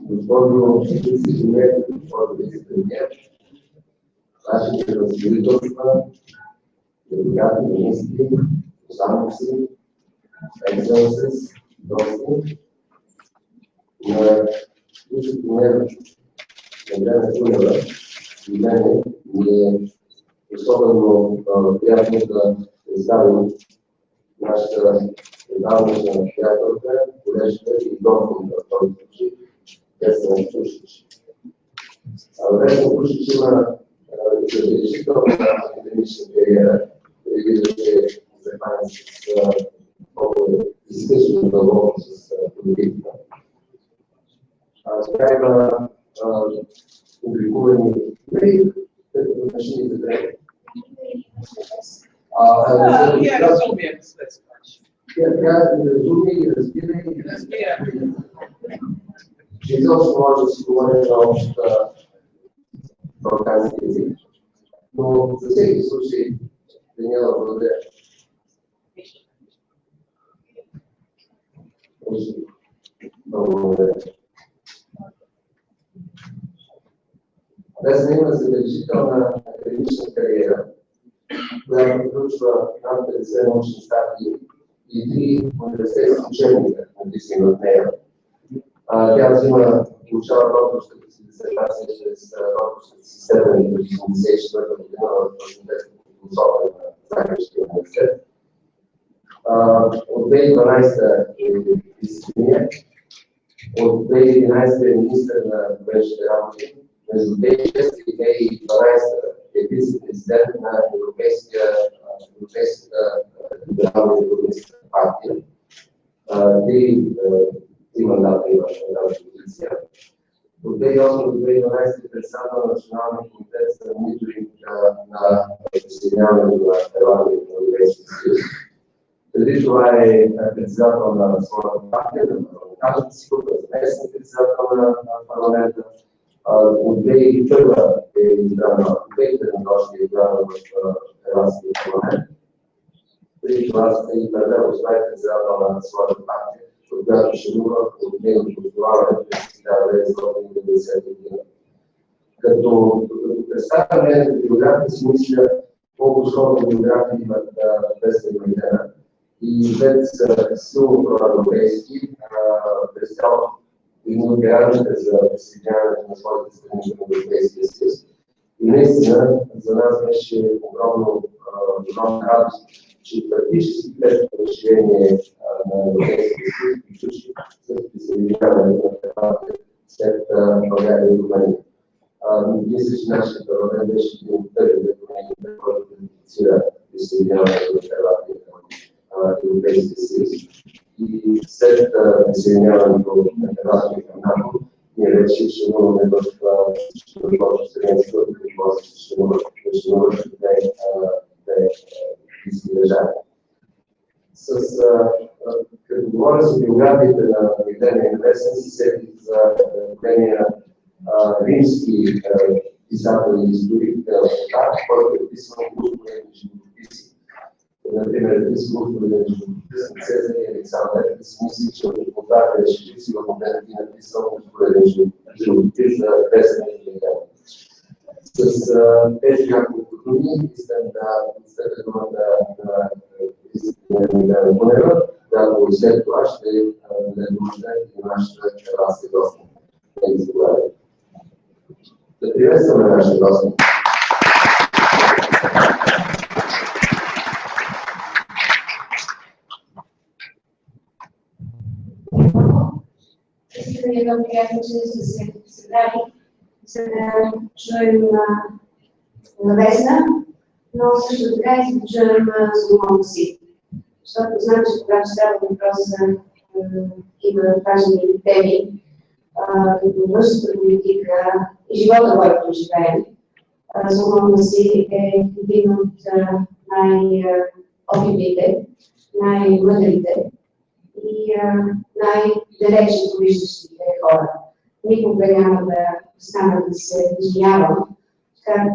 Госпожо вице-премиер, госпожо вице-премиер, вашите разделителства, депутати, министри, посланици, екселенси, гости, на вице-премиер Vesna Чунева и мене ми е особено приятно да представим нашата предаваща приятелка, колежка и доктор в този случай, Vesna Pusić. Vesna Pusić има забележителна академична кариера, преди да се занимава с много изкъсно дълбоко с политика. Тя има публикувани книги, като машините трябва. Я разумею, Тя разуми и разбира и разбира. Че изобщо може да си говори на общата балкански език. Но за всеки случай Даниела, благодаря. Много благодаря. Vesna има забележителна академична кариера, която включва над 50 научни статии и 3 университетски учебника, написани от нея. Тя взима получава докторската си дисертация чрез докторската си степен през 1984 година в Факултета по философия на Загребския университет. От 2012 е вице-премиер, от 2011 е министър на външните работи. Между 2006 и 2012 е вице-президент на Европейската либерална демократическа партия. Три мандата има на тази позиция. От 2008 до 2012 е председател на Националния комитет за мониторинг на присъединяването на Ирландия към Европейския съюз. Преди това е председател на своята партия, на парламентарната си група, заместник председател на парламента. От 2001 е избрана, от 2013 е избрана в Ирландския парламент. Преди това е избрана основен председател на своята партия, от която шедува от нейното основаване през 1990 година. Като представя нейната биография си мисля, колко сходна биография имат Vesna и Магдена. И двете са силно проевропейски, през цялото един от гарантите за присъединяването на своите страни към Европейския съюз. И наистина за нас беше огромна радост, че практически разширение на Европейския съюз приключи с присъединяването на Хърватия след България и Румъния. Мисля, че нашия парламент беше един от първите промени, който ратифицира присъединяването на Хърватия към Европейския съюз. И след присъединяването на Хърватия към НАТО, ние вече членуваме в страници, които може да членуват две близки държави. Като говоря за биографията на Магдена и Vesna, си сетих за големия римски писател и историк, който е писал културни живописи. Например, изкултурен живопис на Цезар и Александър, и си мисли, че от репортажа е живопис и в момента ти написал културен живопис за Vesna и Магдена. С тези няколко думи искам да представя думата на вице-премиер Чунева, която след това ще даде думата и на нашата хърватска гостка. Да приветстваме нашите гости. Искам да имам приятно, че сте се събрали, за да чуем на Vesna, но също така и за да чуем Соломона си. Защото знам, че когато става въпрос за такива важни теми, като външната политика и живота, който живеем, Соломона си е един от най-опитните, най-мъдрите и най-далече виждащите хора. Никога няма да стана да се извинявам, как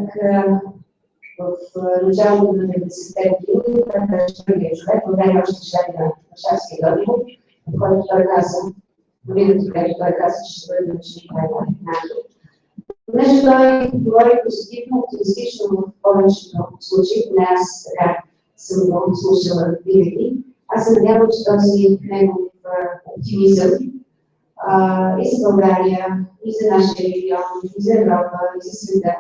в началото на 90-те години, който беше първият човек, по време още щати на Шарския договор, който той каза, годината, която той каза, че ще бъде началник на НАТО. Понеже той говори позитивно, оптимистично в повечето случаи, поне аз така съм го слушала винаги, аз се надявам, че този негов оптимизъм и за България, и за нашия регион, и за Европа, и за света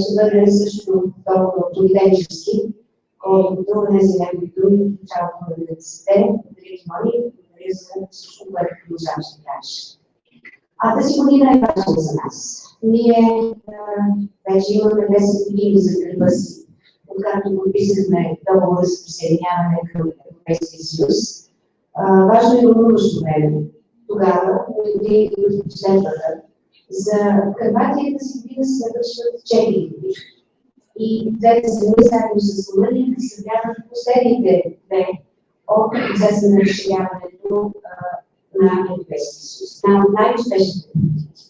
ще бъде също толкова поведенчески, колкото не за някои думи в началото на 90-те. Благодаря ви, моли, благодаря за всичко, което продължавам ще кажа. Тази година е важна за нас. Ние вече имаме 10 години за гърба си, откакто подписахме договора за присъединяване към Европейския съюз. Важно е вълнуващо време. Тогава, годините, които последваха, за Хърватия тази година се навършват 4 години. И двете страни заедно с Румъния представляват последните две от процеса на разширяването на Европейския съюз. Една от най-успешните политики.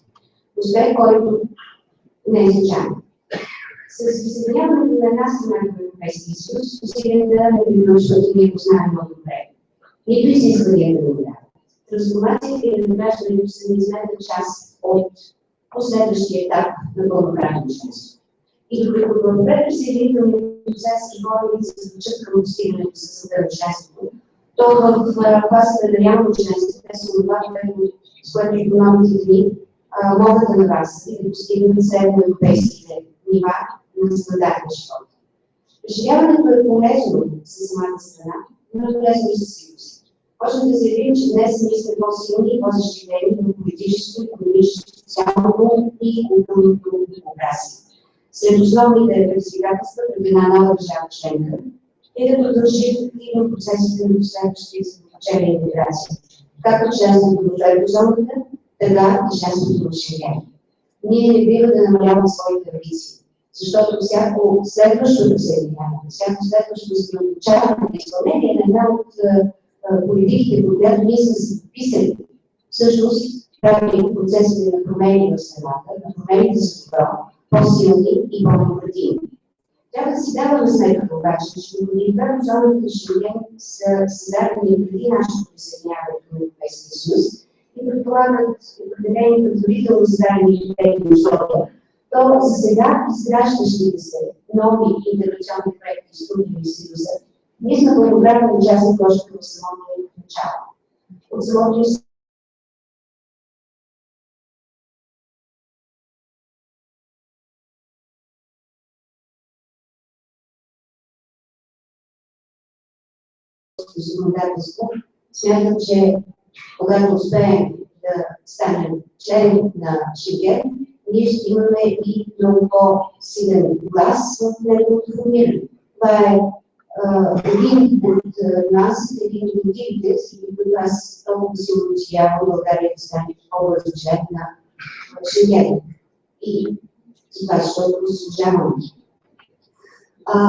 Успех, който не е случайен. С присъединяването на една страна към Европейския съюз, усилията не бива, защото ние го знаем много добре. Нито изискванията на вода. Трансформацията и надграждането са неизменна част от последващия етап на пълноправно членство. И докато в предприсъединителния процес говорим да се звучат към достигането с целта на членството, то в фазата на реално членство те са това, с което икономиките ни могат да наваксат и да постигнат средноевропейските нива на стандартен живот. Разширяването е полезно за самата страна, но е полезно и за съюз. Можем да заявим, че днес ние сме по-силни и по-защитени в политическо, икономическо, социално и културното многообразие. Сред основните предизвикателства пред една нова държава членка е да продължи активно процесите на последващи задълбочена интеграция, както членството в еврозоната, така и членството в Шенген. Ние не бива да намаляваме своите амбиции, защото всяко следващо присъединяване, всяко следващо задълбочаване на изпълнение на една от политиките, по която ние сме се подписали, всъщност прави процесите на промени в страната, на промените за добро, по-силни и по-демократични. Трябва да си даваме сметка обаче, че в зоната Шенген са създадени преди нашето присъединяване към Европейския съюз и предполагат определени предварително зададени критерии условия, то за сега изграждащите се нови интеграционни проекти и структури в Съюза, ние сме пълноправен участник още в самото начало. От самото законодателство, смятам, че когато успеем да станем член на Шенген, ние ще имаме и много по-силен глас в неговото формиране. Това е един от нас, един от мотивите, с които аз толкова силно настоявам България да стане по-бързо член на Шенген. И това, защото го заслужаваме.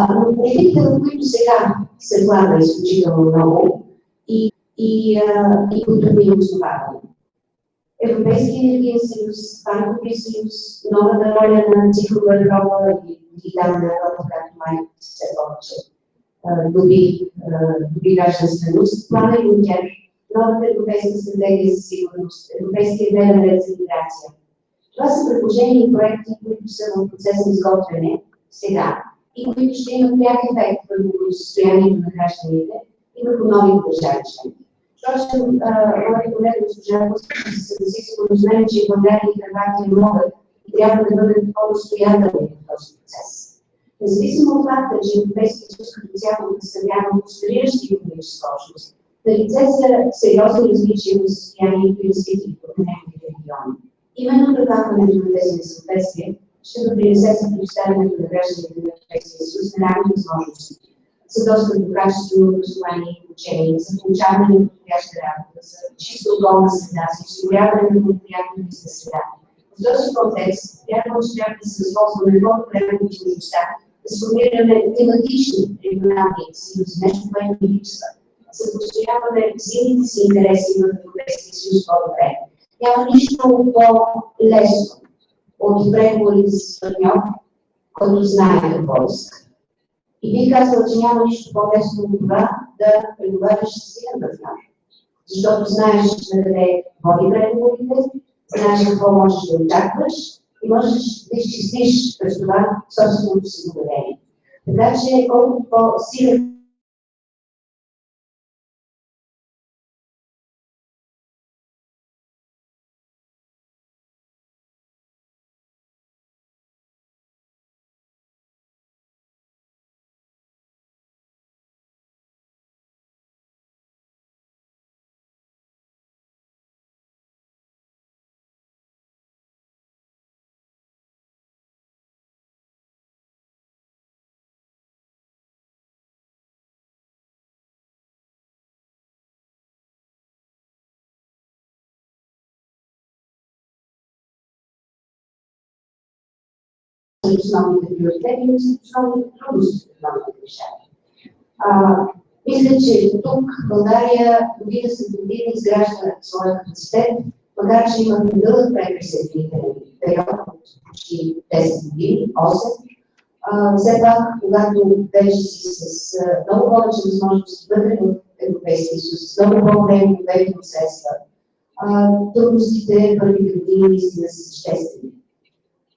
Но политиките, в които сега се влага изключително много и които ние основаваме. Европейския енергиен съюз, банковия съюз, новата роля на цифрова Европа и дигитална Европа, както май все повече доби гражданственост, плана и от тях, новата европейска стратегия за сигурност, европейския дневен ред за миграция. Това са предложения и проекти, които са в процес на изготвяне сега и които ще имат пряк ефект върху състоянието на гражданите и върху новите държави членки. Впрочем, моят колега госпожа Pusić се съгласи с мен, че България и Хърватия могат и трябва да бъдат по-настоятелни в този процес. Независимо от факта, че Европейския съюз като цяло представлява просперираща икономическа общност, налице са сериозни различия в състоянието и развитието на неговите региони. Именно премахването на тези несъответствия ще допринесе за предоставянето на гражданите на Европейския съюз на равни възможности за достъп до качествено образование и обучение, за получаване на подходяща работа, за чиста околна среда, за осигуряване на благоприятна бизнес среда. В този контекст вярвам, че трябва да се възползваме по-добре от възможността да сформираме тематични регионални съюзи, нещо, което ни липсва, за да постояваме силните си интереси в Европейския съюз по-добре. Няма нищо по-лесно от преговорите с партньор, който знае какво иска. И бих казала, че няма нищо по-лесно от това да преговаряш с един партньор, защото знаеш на къде води преговорите, знаеш какво можеш да очакваш и можеш да изчислиш през това собственото си поведение. Така че колкото по-силен основните приоритети и основните трудности в новите решения. Мисля, че тук България година след година изгражда своя капацитет, макар че има дълъг преприсъединителен период от почти 10 години, 8. Все пак, когато вече си с много повече възможности вътре в Европейския съюз, с много по-големи обекти от средства, трудностите първите години наистина са съществени.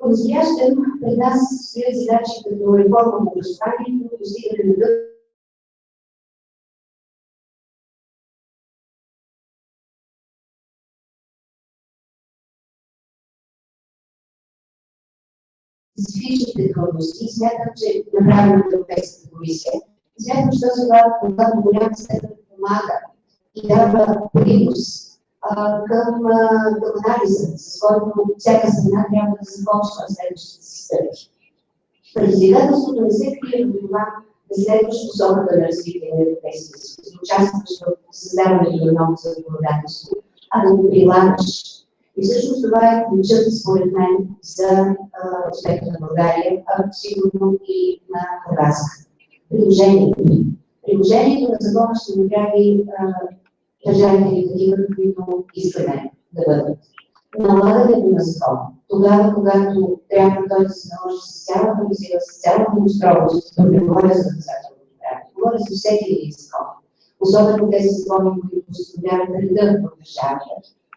По-настоящем пред нас стоят задачи като реформа в образованието, постигане на специфичните трудности. Смятам, че направим от Европейската комисия. Смятам, че този доклад до голяма степен помага и дава принос към анализа, с който всяка страна трябва да започва следващите си стъпки. Предизвикателството не се крие в това да следваш посоката на развитие на Европейския съюз, да участваш в създаването на ново законодателство, а да го прилагаш. И всъщност това е ключът, според мен, за успеха на България, а сигурно и на Хърватска. Приложението. Приложението на закона ще направи държавите такива, които искаме да бъдат. Налагането на закона. Тогава, когато трябва той да се наложи с цялата му сила, с цялата му строгост, да не говоря за наказателното право, говоря за всеки един закон. Особено тези закони, които установяват реда в държавата.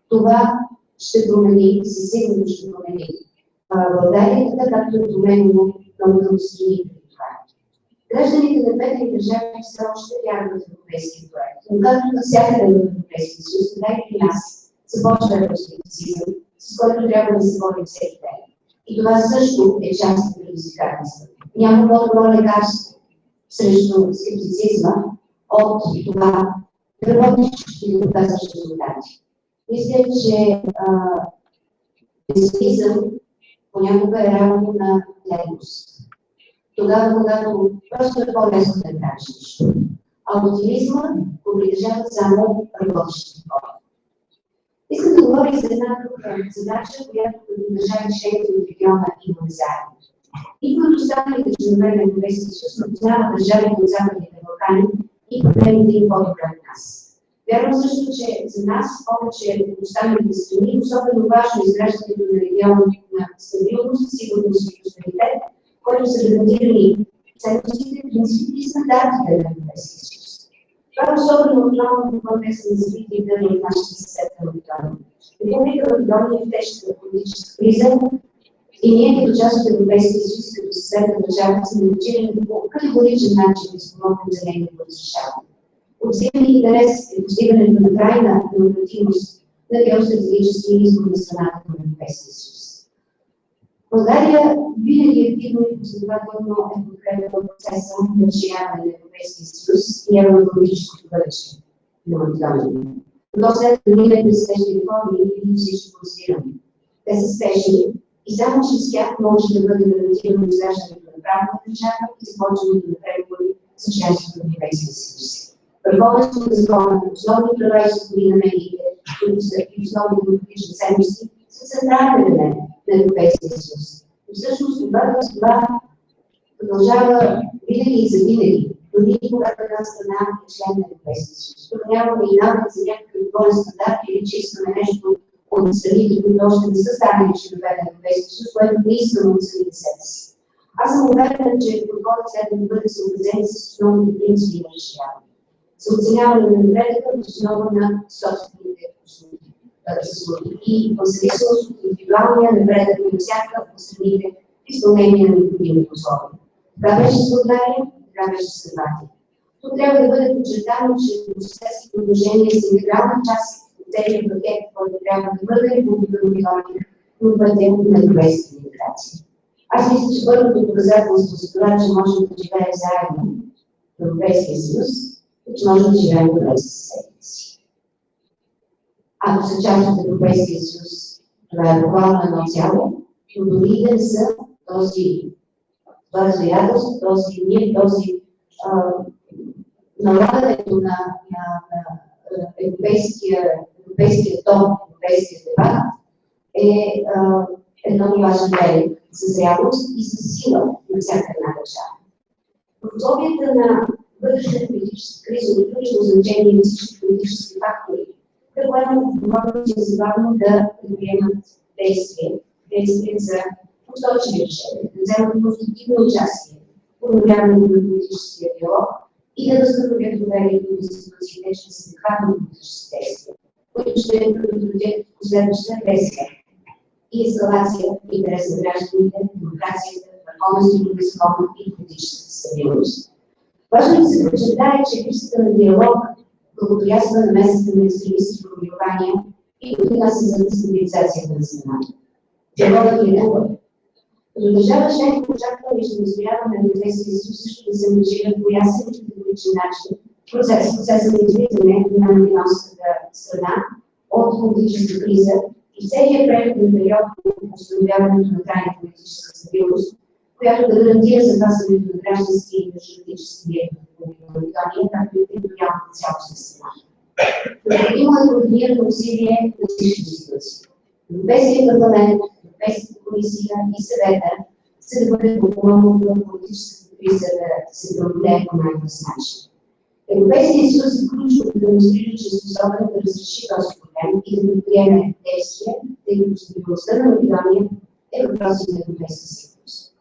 Това ще промени, със сигурност ще промени България, така както е променено много други страни преди това. Гражданите на двете държави все още вярват в европейския проект, но както навсякъде в Европейския съюз, така и при нас започва евроскептицизъм, с който трябва да се борим всеки ден. И това също е част от предизвикателството. Няма по-добро лекарство срещу скептицизма от това да работиш и да доказваш резултати. Мисля, че песимизъм понякога е равно на леност. Тогава, когато просто е по-лесно да кажеш нищо. А оптимизма го притежават само работещите хора. Искам да говоря за една друга задача, която като държави членки от региона имаме заедно. Никой от останалите членове на Европейския съюз не познава държавите от Западните Балкани и проблемите им по-добре от нас. Вярвам също, че за нас повече от останалите страни особено важно изграждането на регион на стабилност, сигурност и просперитет, който са гарантирани ценностите, принципите и стандартите на Европейския съюз. Това е особено отново в контекста на развитието в нашата съседка Македония. Република Македония е в тежка политическа криза и ние като част от Европейския съюз, като съседна държава, сме ангажирани по категоричен начин да спомогнем за нейното разрешаване. Обсъден интерес е постигането на трайна необходимост на геостратегически избор на страната на Европейския съюз. България винаги активно и последователно е подкрепила процеса на разширяване на Европейския съюз и евроатлантическото бъдеще на Македония. Но след да мине през спешни реформи и всичко конституирано. Те са спешни и само чрез тях може да бъде гарантирано изграждането на правната държава и започването на преговори за членството на Европейския съюз. Върховенството на закона, основни права и свободи на медиите, които са и основни демократични ценности, са централен елемент на Европейския съюз. Но всъщност това продължава винаги и завинаги, дори когато една страна е член на Европейския съюз. Тук нямаме и навик за някакъв двоен стандарт или че искаме нещо от страните, които още не са станали членове на Европейския съюз, което не искаме от самите себе си. Аз съм уверена, че подходът следва да бъде съобразен с основните принципи на разширяване. за оценяване на напредъка в основа на собствените заслуги и в зависимост от индивидуалния напредък на всяка от страните в изпълнение на необходимите условия. Това беше с България, това беше с Хърватия. Тук трябва да бъде подчертано, че добросъседските отношения са интегрална част от целия пакет, който трябва да бъде Република Македония на пътя на европейска интеграция. Аз мисля, че първото доказателство за това, че можем да живеем заедно в Европейския съюз, и че можем да живеем добре с съседите си. Ако са част от Европейския съюз, това е буквално едно цяло, но дори да са това разбирателство, налагането на европейския тон, европейския дебат е много важен белег за зрялост и за сила на всяка една държава. В условията на вътрешна политическа криза от ключово значение на всички политически фактори, предполагам отговорност незабавно да предприемат действия за устойчиви решения, да вземат конструктивно участие в подобряването на политическия диалог и да възстановят доверието на институциите чрез адекватни политически действия, които ще предотвратят последваща агресия и ескалация в интерес на гражданите, демокрацията, върховенството на закона и политическата стабилност. Важно да се подчертае, че липсата на диалог благоприятства на местата на екстремистски формирования и допринася за дестабилизацията на страната. Диалогът е хубав. Като държава членка очакваме и ще настояваме на Европейския съюз също да се ангажира по ясен и категоричен начин процеса на излизане на македонската страна от политическа криза и целият преходен период по установяването на крайна политическа стабилност, която да гарантира запазването на граждански и демократически мир в Македония, както и териториалната цялост на страната. Необходимо е координирано усилие на всички институции. Европейския парламент, Европейската комисия и съвета, за да бъде подпомогнато в политическата криза да се преодолее по най-бърз начин. Европейския съюз е ключов да демонстрира, че е способен да разреши този проблем и да предприеме действия, тъй като стабилността на Македония е въпрос на Европейска сигурност.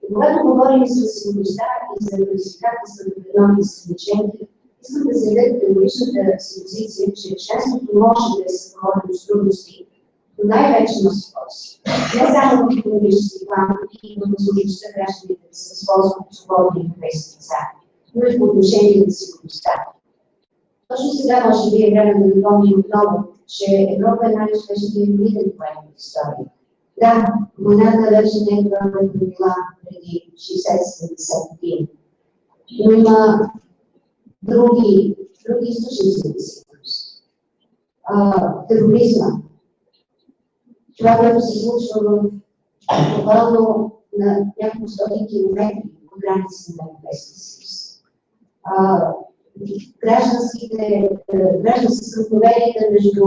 И когато говорим за сигурността и за предизвикателствата на новите страни членки, искам да заявя категоричната си позиция, че членството може да е съпроводено с трудности, но най-вече носи ползи. Не само в икономически план и в възможността гражданите да се възползват от свободни европейски пазар, но и по отношение на сигурността. Точно сега може би е време да напомним отново, че Европа е най-успешният мирен проект в история. Да, войната вече не е това, което е била преди 60-70 години, но има други източници на сигурност. Тероризма. Това, което се случва буквално на няколко стотин километри от границите на Европейския съюз. Гражданските стълкновенията между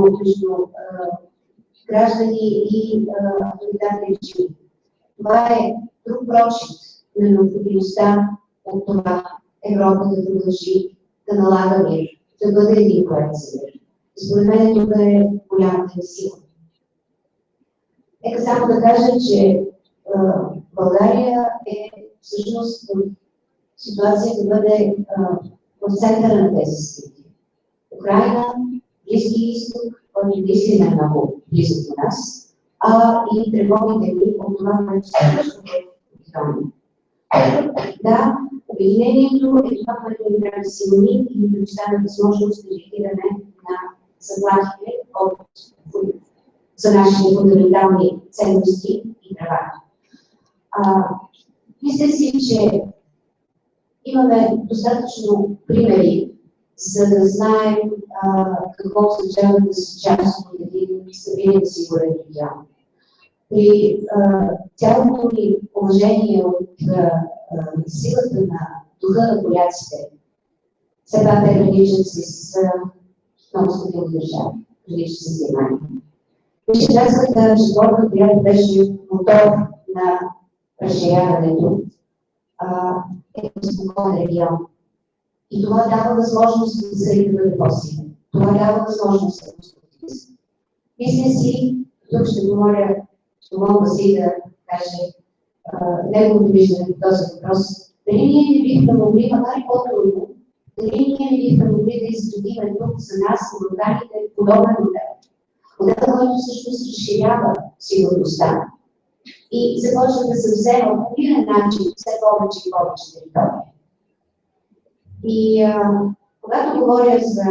граждани и авторитарни режими. Това е друг прочит на необходимостта от това Европа да продължи да налага мир, да бъде един проект за мир. Според мен тук е голямата ни сила. Нека само да кажа, че България е всъщност в ситуация да бъде в центъра на тези събития. Украйна, Близкия изток, който наистина е много близък до нас, и тревогите ни от това, което се случва в Македония. Да, обединението е това, което ни прави силни и ни предоставя възможност да реагираме на заплахите за нашите фундаментални ценности и права. Мисля си, че имаме достатъчно примери, за да знаем какво означава да си част от един стабилен и сигурен регион. При цялото ни положение от силата на духа на поляците, все пак те граничат с много стабилни държави, граничат с Германия. Вишеградската четворка, която беше мотор на разширяването, е спокоен регион. И това дава възможност да се да бъде по-силен. Това дава възможност да конструктивизъм. Мисля си, тук ще помоля Василий да каже неговото виждане по този въпрос, дали ние не бихме могли, макар и по-трудно, да Дали ние не бихме могли да изградим тук за нас в Балканите подобен модел? Модел, който всъщност разширява сигурността и започва да се взема по мирен начин все повече и повече територия. И когато говоря за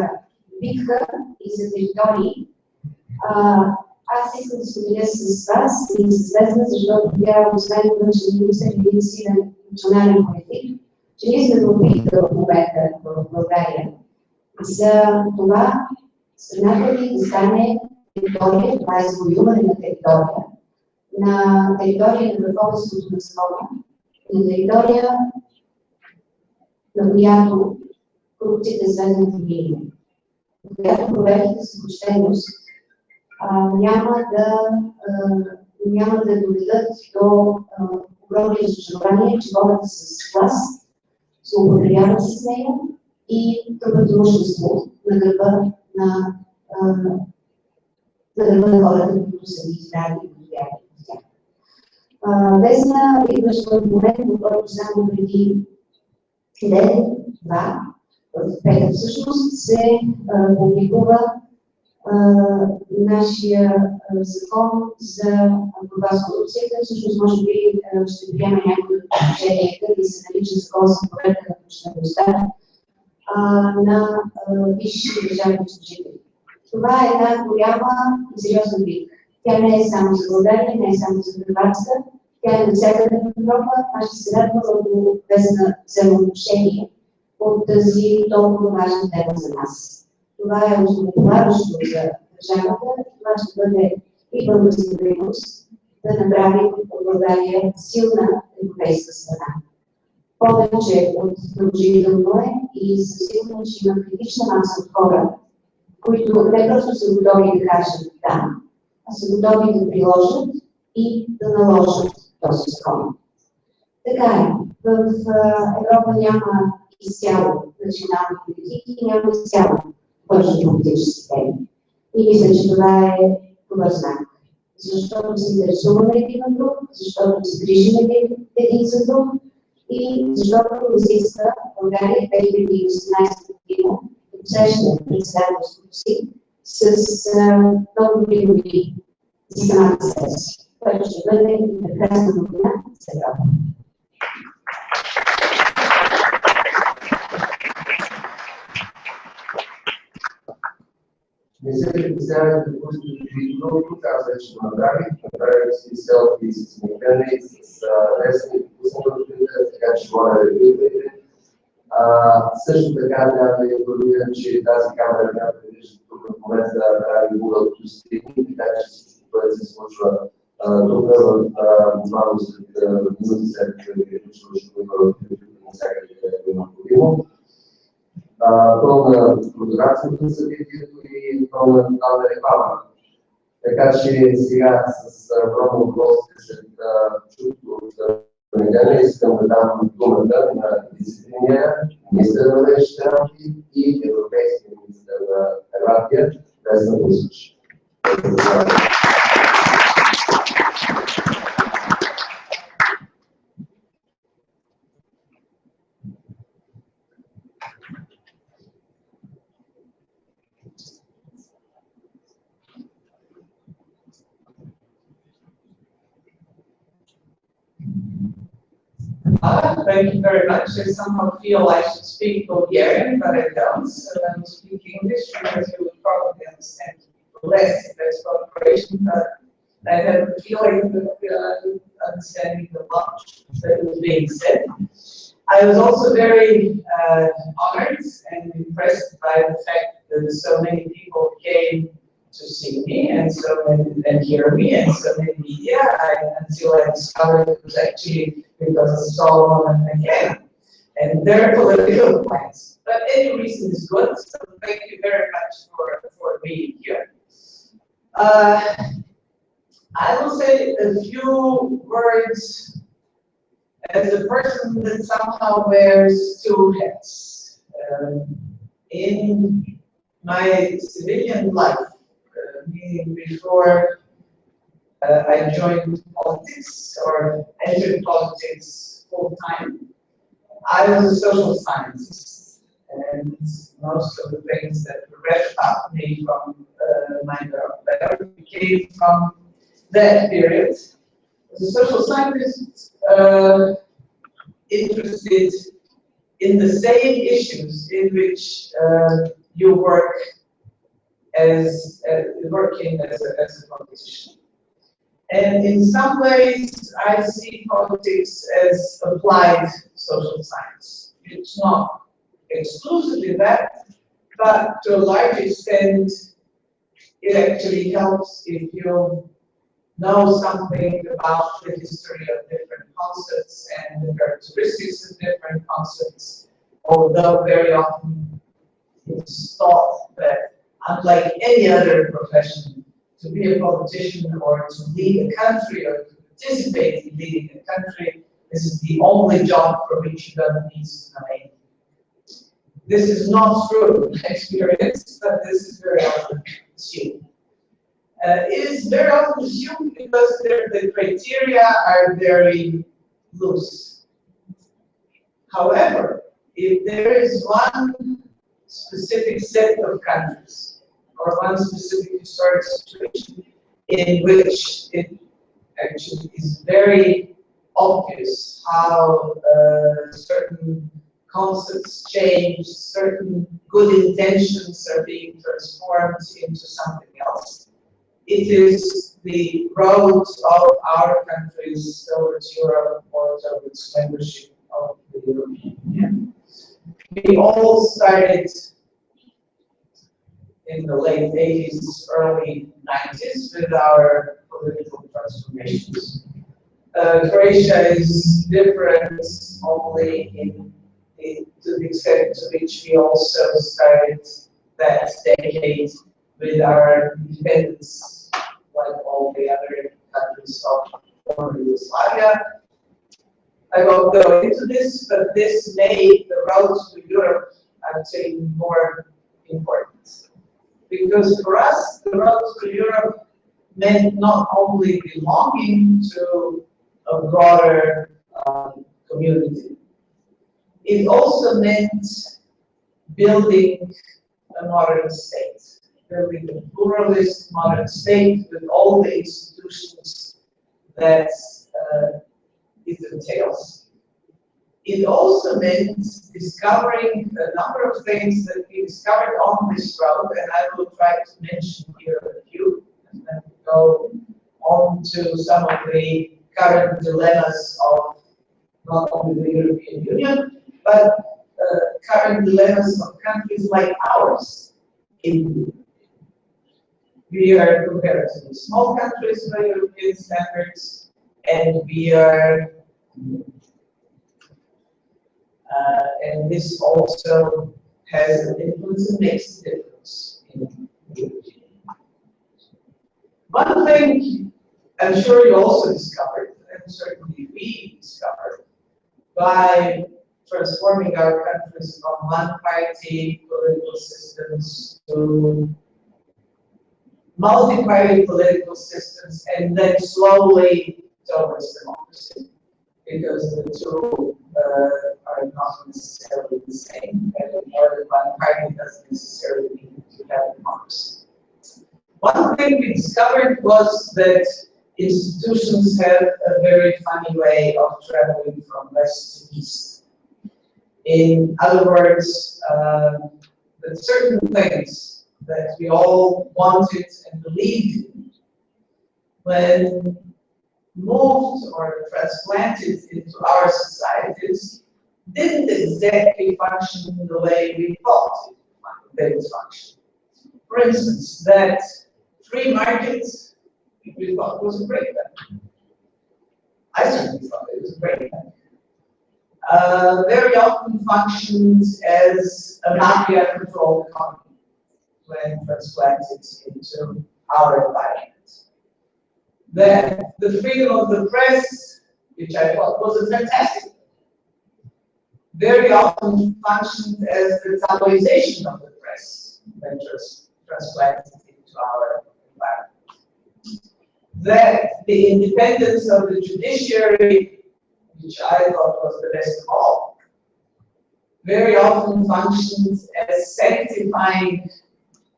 битка и за територии, аз искам да споделя с вас и с Vesna, защото тя освен външен министър и един силен национален политик, че ние сме в битка в момента в България за това страната ни да стане територия, това е завоюване на територия на върховенството на закона, на територия, на която корупцията е сведена в минимум, в която проверките с почтеност няма да доведат до огромни разочарования, че хората с власт се употребяват с нея и трупат имущество на гърба на хората, които са ги избрали и повярват в тях. Vesna идваш в момент, в който само преди ден-два, в петък всъщност, се публикува нашия закон за борба с корупцията. Всъщност, може би ще приема някои от предложенията и се нарича закон за проверка на почтеността на висши държавни служители. Това е една голяма и сериозна битка. Тя не е само за България, не е само за Хърватска, тя е навсякъде в Европа. Аз ще се радвам, ако Vesna взема отношение от тази толкова важна тема за нас. Това е основополагащо за държавата, това ще бъде и българска дейност да направи от България силна европейска страна. Повече от дължително е и със сигурност, че има критична маса от хора, които не просто са готови да кажат да, а са готови да приложат и да наложат този закон. Така е, в Европа няма изцяло национални политики и няма изцяло външни политически теми. И мисля, че това е добър знак. Защото се интересуваме един от друг, защото се грижим един за друг и защото изиска България 2018 година да посрещне председателството си с много добри новини за самата себе си, което ще бъде прекрасна новина за Европа. Не се притеснявайте да пуснете видео, аз вече го направих си селфи с смекане и с Vesna и пуснато видео, така че моля да видите. Също така трябва да информирам, че тази камера няма да вижда тук в момента да прави Google Plus техники, така че всичко, което се случва тук в буквално след минути след като е включено, ще го има в YouTube навсякъде, където е необходимо. Пълна продукация на събитието и пълна реклама. Така че сега с огромно удоволствие след чувство от понеделник искам да дам думата на вицепремиера, министър на външните работи и европейския министър на Хърватия, Vesna Pusić. Thank you very much. I somehow feel I should speak Bulgarian, but I don't, so I'm speaking English because you would probably understand less if I spoke Croatian, but I have the feeling that understanding the much that was being said. I was also very honored and impressed by the fact that so many people came to see me and and hear me and so many media until I discovered it was actually because of Solomon and again and their political plans. But any reason is good, so thank you very much for being here. I will say a few words as a person that somehow wears two hats. In my civilian life, meaning before I joined politics or entered politics full time, I was a social scientist. And most of the things that were read about me from my biography came from that period. As a social scientist, interested in the same issues in which you work as working as a politician. And in some ways, I see politics as applied social science. It's not exclusively that, but to a large extent, it actually helps if you know something about the history of different concepts and the characteristics of different concepts, although very often it's thought that, unlike any other profession, to be a politician or to lead a country or to participate in leading a country, this is the only job for which you don't need to know anything. This is not true in my experience, but this is very often assumed. It is very often assumed because the criteria are very loose. However, if there is one specific set of countries or one specific historic situation in which it actually is very obvious how certain concepts change, certain good intentions are being transformed into something else. It is the road of our countries towards Europe or towards membership of the European Union. We all started in the late 80s, early 90s with our political transformations. Croatia is different only to the extent to which we also started that decade with our independence, like all the other countries of former Yugoslavia. I won't go into this, but this made the road to Europe, I would say, more important. Because for us, the road to Europe meant not only belonging to a broader community, it also meant building a modern state, building a pluralist modern state with all the institutions that it entails. It also meant discovering a number of things that we discovered on this road, and I will try to mention here a few, and then go on to some of the current dilemmas of not only the European Union, but current dilemmas of countries like ours in Europe. We are comparatively small countries by European standards, and we are and this also has an influence and makes a difference in the European Union. One thing I'm sure you also discovered, and certainly we discovered, by transforming our countries from one-party political systems to multi-party political systems, and then slowly towards democracy, because the two are not necessarily the same, and more than one party doesn't necessarily mean to have democracy. One thing we discovered was that institutions have a very funny way of traveling from west to east. In other words, that certain things that we all wanted and believed in, when moved or transplanted into our societies, didn't exactly function the way we thought they would function. For instance, that free market we thought was a great thing. I certainly thought it was a great thing. Very often functions as a mafia-controlled economy when transplanted into our environment. That the freedom of the press, which I thought was a fantastic thing, very often functioned as the tabloization of the press when transplanted into our environment. That the independence of the judiciary, which I thought was the best of all, very often functions as sanctifying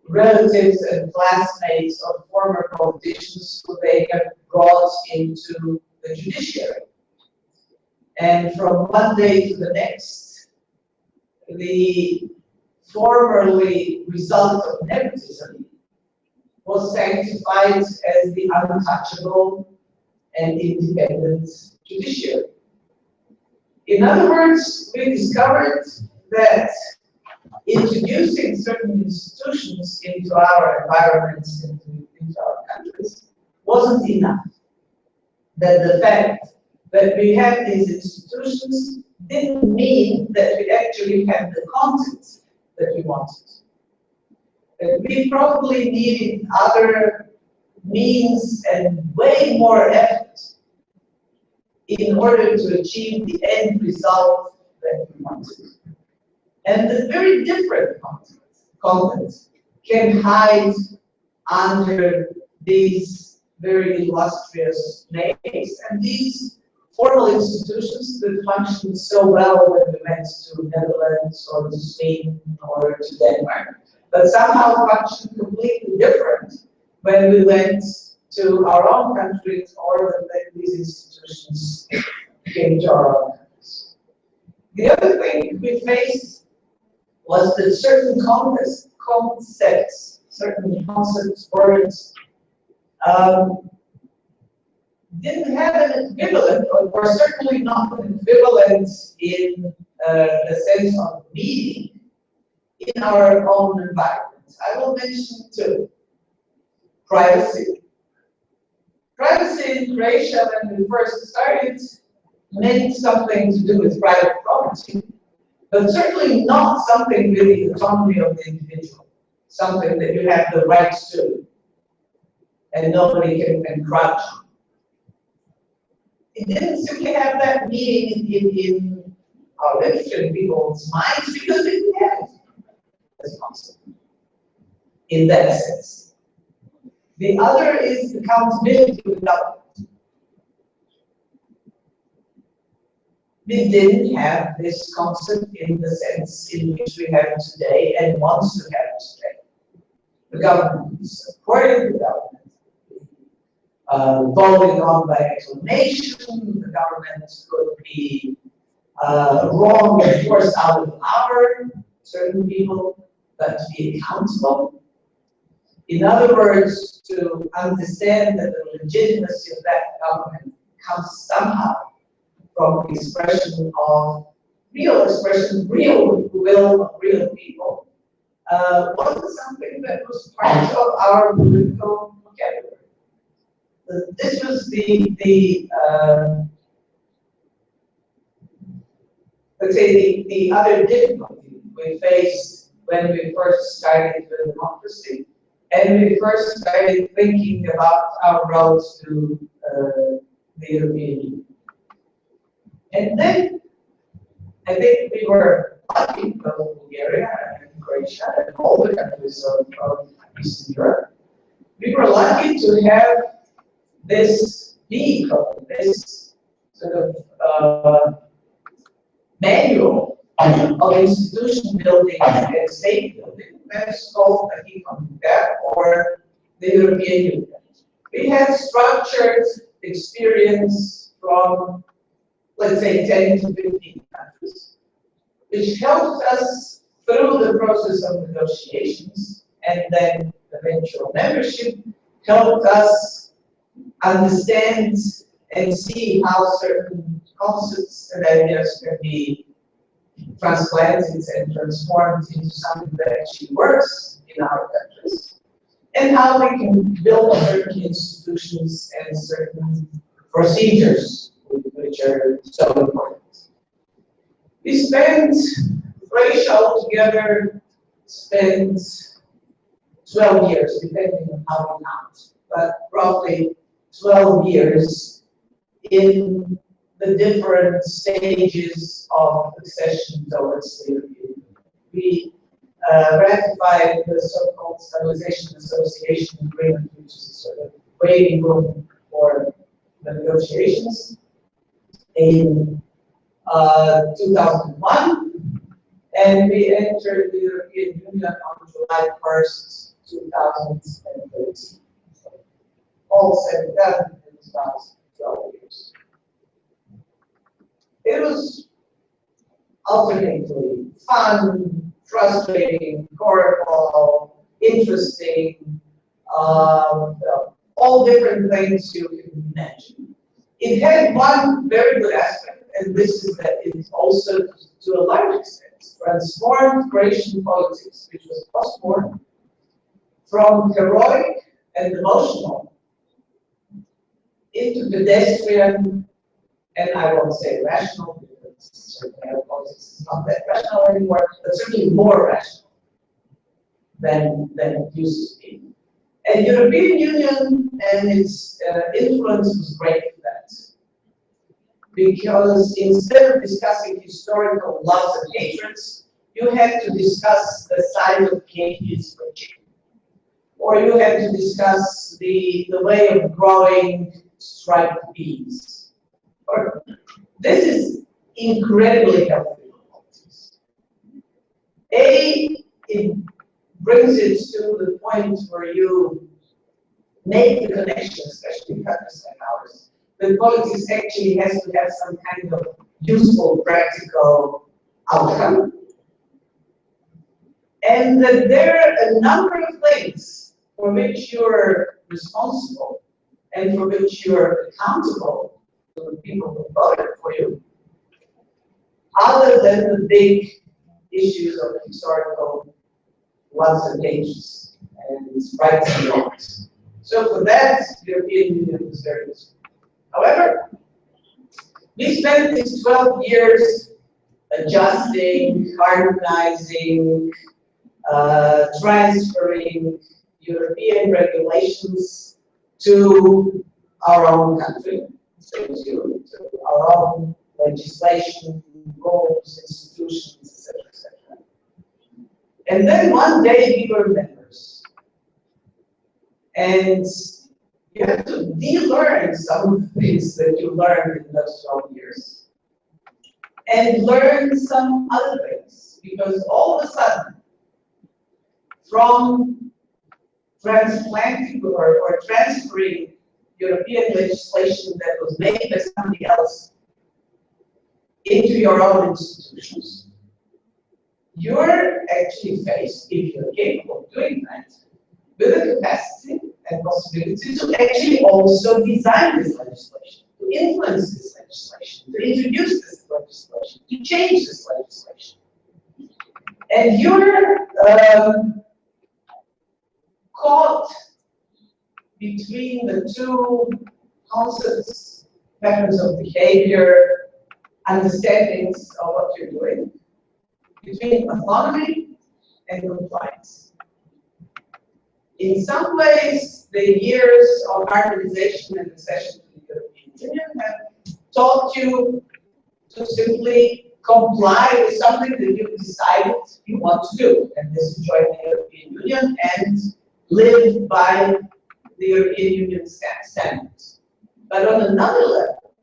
relatives and classmates of former politicians who they have brought into the judiciary. And from one day to the next, the formerly result of nepotism was sanctified as the untouchable and independent judiciary. In other words, we discovered that introducing certain institutions into our environments, into our countries, wasn't enough. That the fact that we had these institutions didn't mean that we actually had the content that we wanted. That we probably needed other means and way more effort in order to achieve the end result that we wanted. And the very different content can hide under these very illustrious names and these formal institutions that functioned so well when we went to Netherlands or to Sweden or to Denmark, but somehow functioned completely different when we went to our own countries or when these institutions came to our own countries. The other thing we faced was that certain concepts, words, didn't have an equivalent, or certainly not an equivalent in the sense of meaning in our own environment. I will mention two. Privacy. Privacy in Croatia, when we first started, meant something to do with private property, but certainly not something with the autonomy of the individual, something that you have the rights to, and nobody can encroach on. It didn't simply have that meaning in our literature, in people's minds, because we didn't have it as concept in that sense. The other is accountability with government. We didn't have this concept in the sense in which we have today and wants to have today. The government supported the government. Voted on by acclamation, the government could be wrong and forced out of power, certain people, but to be accountable. In other words, to understand that the legitimacy of that government comes somehow from the expression of real will of real people, wasn't something that was part of our political vocabulary. This was let's say the other difficulty we faced when we first started with democracy, and we first started thinking about our roads to the European Union. And then I think we were lucky, both Bulgaria and Croatia and all the countries of Eastern Europe. We were lucky to have this vehicle, this sort of manual of institution building and state building, that's called I think or the European Union. We had structured experience from, let's say, 10 to 15 countries, which helped us through the process of negotiations and then eventual membership, helped us understand and see how certain concepts and ideas can be transplanted and transformed into something that actually works in our countries, and how we can build certain institutions and certain procedures which are so important. We spent, Croatia altogether spent 12 years, depending on how we count, but roughly 12 years in the different stages of accession towards the European Union. We ratified the so-called Stabilization Association Agreement, which is a sort of waiting room for the negotiations, in 2001, And we entered the European Union on July 1st, 2013. All said and done in the last 12 years. It was alternately fun, frustrating, horrible, interesting, all different things you can imagine. It had one very good aspect, and this is that it also, to a large extent, transformed Croatian politics, which was post-war, from heroic and emotional into pedestrian, and I won't say rational, because certainly our politics is not that rational anymore, but certainly more rational than it used to be. And the European Union and its influence was great for that. Because instead of discussing historical loves and hatreds, you had to discuss the size of cake is for chicken. Or you had to discuss the way of growing striped beans. Or, this is incredibly helpful for politics. It brings it to the point where you make the connection, especially in countries like ours, that politics actually has to have some kind of useful, practical outcome. And that there are a number of things for which you're responsible and for which you're accountable to the people who voted for you, other than the big issues of historical loves and hates and rights and wrongs. So for that, the European Union was very useful. However, we spent these 12 years adjusting, harmonizing, transferring European regulations to our own country, to our own legislation, rules, institutions, etc., etc. And then one day we were members. And you have to de-learn some of the things that you learned in those 12 years. And learn some other things. Because all of a sudden, from transplanting or transferring European legislation that was made by somebody else into your own institutions, you're actually faced, if you're capable of doing that, with the capacity and possibility to actually also design this legislation, to influence this legislation, to introduce this legislation, to change this legislation. And you're caught between the two concepts, patterns of behavior, understandings of what you're doing, between autonomy and compliance. In some ways, the years of harmonization and accession to the European Union have taught you to simply comply with something that you've decided you want to do, and this is join the European Union and live by the European Union standards. But on another level,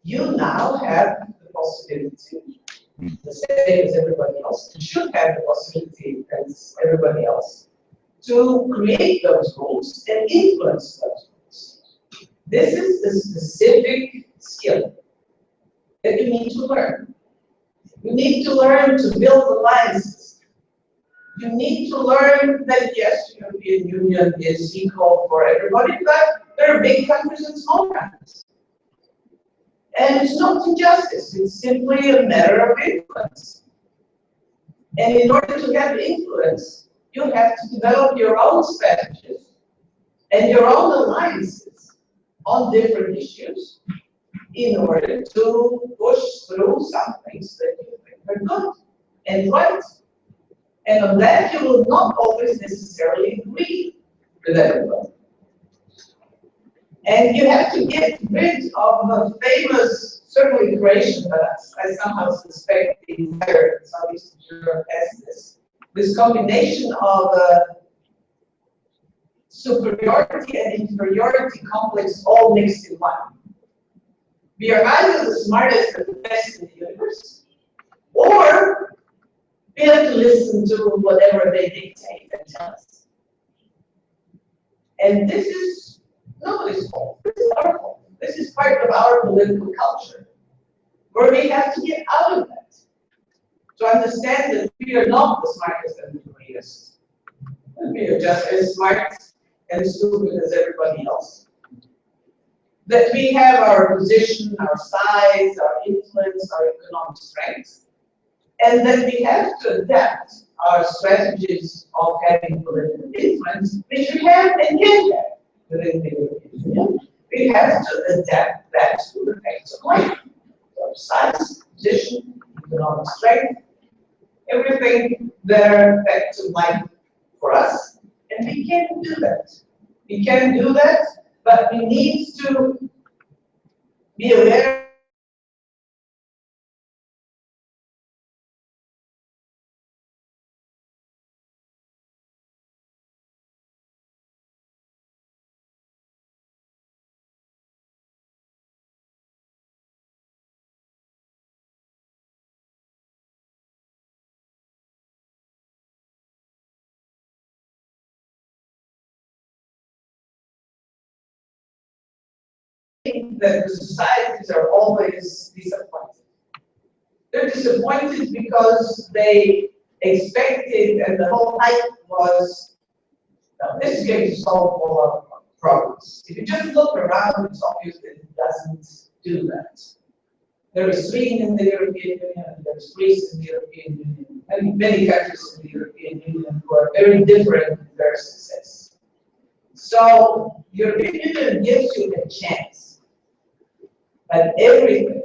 you now have the possibility, the same as everybody else, and should have the possibility as everybody else, to create those rules and influence those rules. This is the specific skill that you need to learn. You need to learn to build alliances. You need to learn that yes, the European Union is equal for everybody, but there are big countries and small countries. And it's not injustice, it's simply a matter of influence. And in order to have influence, you have to develop your own strategies and your own alliances on different issues in order to push through some things that you think are good and right. And on that, you will not always necessarily agree with everyone. And you have to get rid of a famous, certainly Croatian, but I somehow suspect the entire Southeastern Europe has this combination of superiority and inferiority complex all mixed in one. We are either the smartest and the best in the universe, or we have to listen to whatever they dictate and tell us. And this is nobody's fault. This is our fault. This is part of our political culture, where we have to get out of that, to understand that we are not the smartest and the greatest. We are just as smart and stupid as everybody else. That we have our position, our size, our influence, our economic strength, and that we have to adapt our strategies of having political influence, which we have and can have within the European Union. We have to adapt that to the facts of life. Our size, position, economic strength, everything that are facts of life for us, and we can do that. We can do that, but we need to be aware that the societies are always disappointed. They're disappointed because they expected, and the whole hype was, "No, this is going to solve all our problems." If you just look around, it's obvious that it doesn't do that. There is Sweden in the European Union, and there's Greece in the European Union, and many countries in the European Union who are very different in their success. So, the European Union gives you a chance, but everything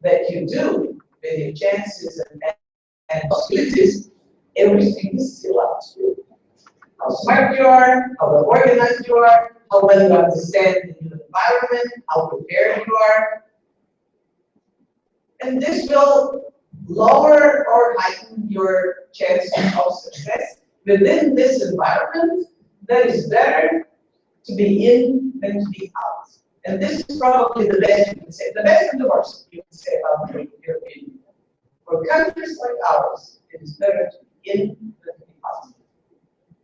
that you do with your chances and possibilities, everything is still up to you. How smart you are, how well organized you are, how well you understand the new environment, how prepared you are. And this will lower or heighten your chances of success within this environment that is better to be in than to be out. And this is probably the best you can say, the best and the worst you can say about the European Union. For countries like ours, it is better to be in than to be out.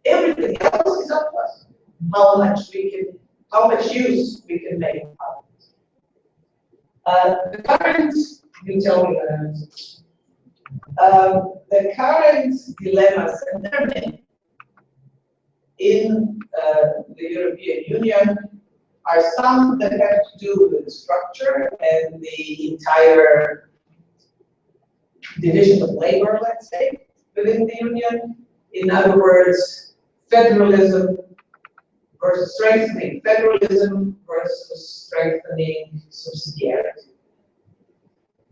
Everything else is up to us. How much use we can make out of it. The current, you tell me the current dilemmas, and there are many, in the European Union are some that have to do with the structure and the entire division of labor, let's say, within the Union. In other words, federalism versus strengthening federalism versus strengthening subsidiarity.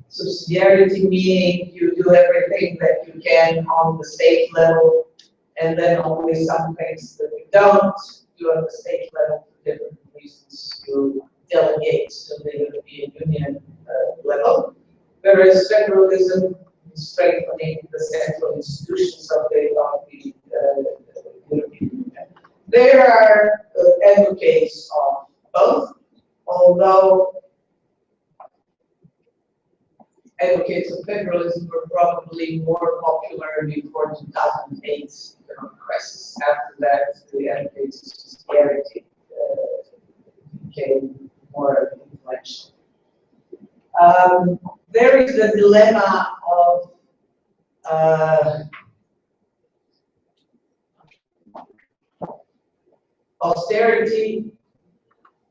Subsidiarity meaning you do everything that you can on the state level, and then only some things that you don't do on the state level for different reasons you delegate to the European Union level. Whereas federalism is strengthening the central institutions of the European Union. There are advocates of both, although advocates of federalism were probably more popular before 2008 economic crisis. After that, the advocates of subsidiarity became more influential. There is the dilemma of austerity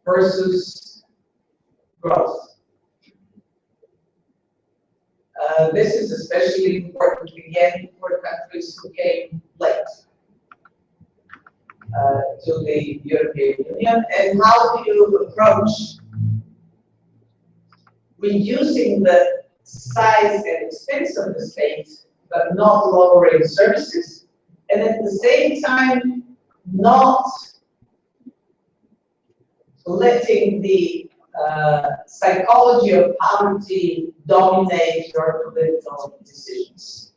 versus growth. This is especially important again for countries who came late to the European Union. And how do you approach reducing the size and expense of the state, but not lowering services, and at the same time not letting the psychology of poverty dominate your political decisions.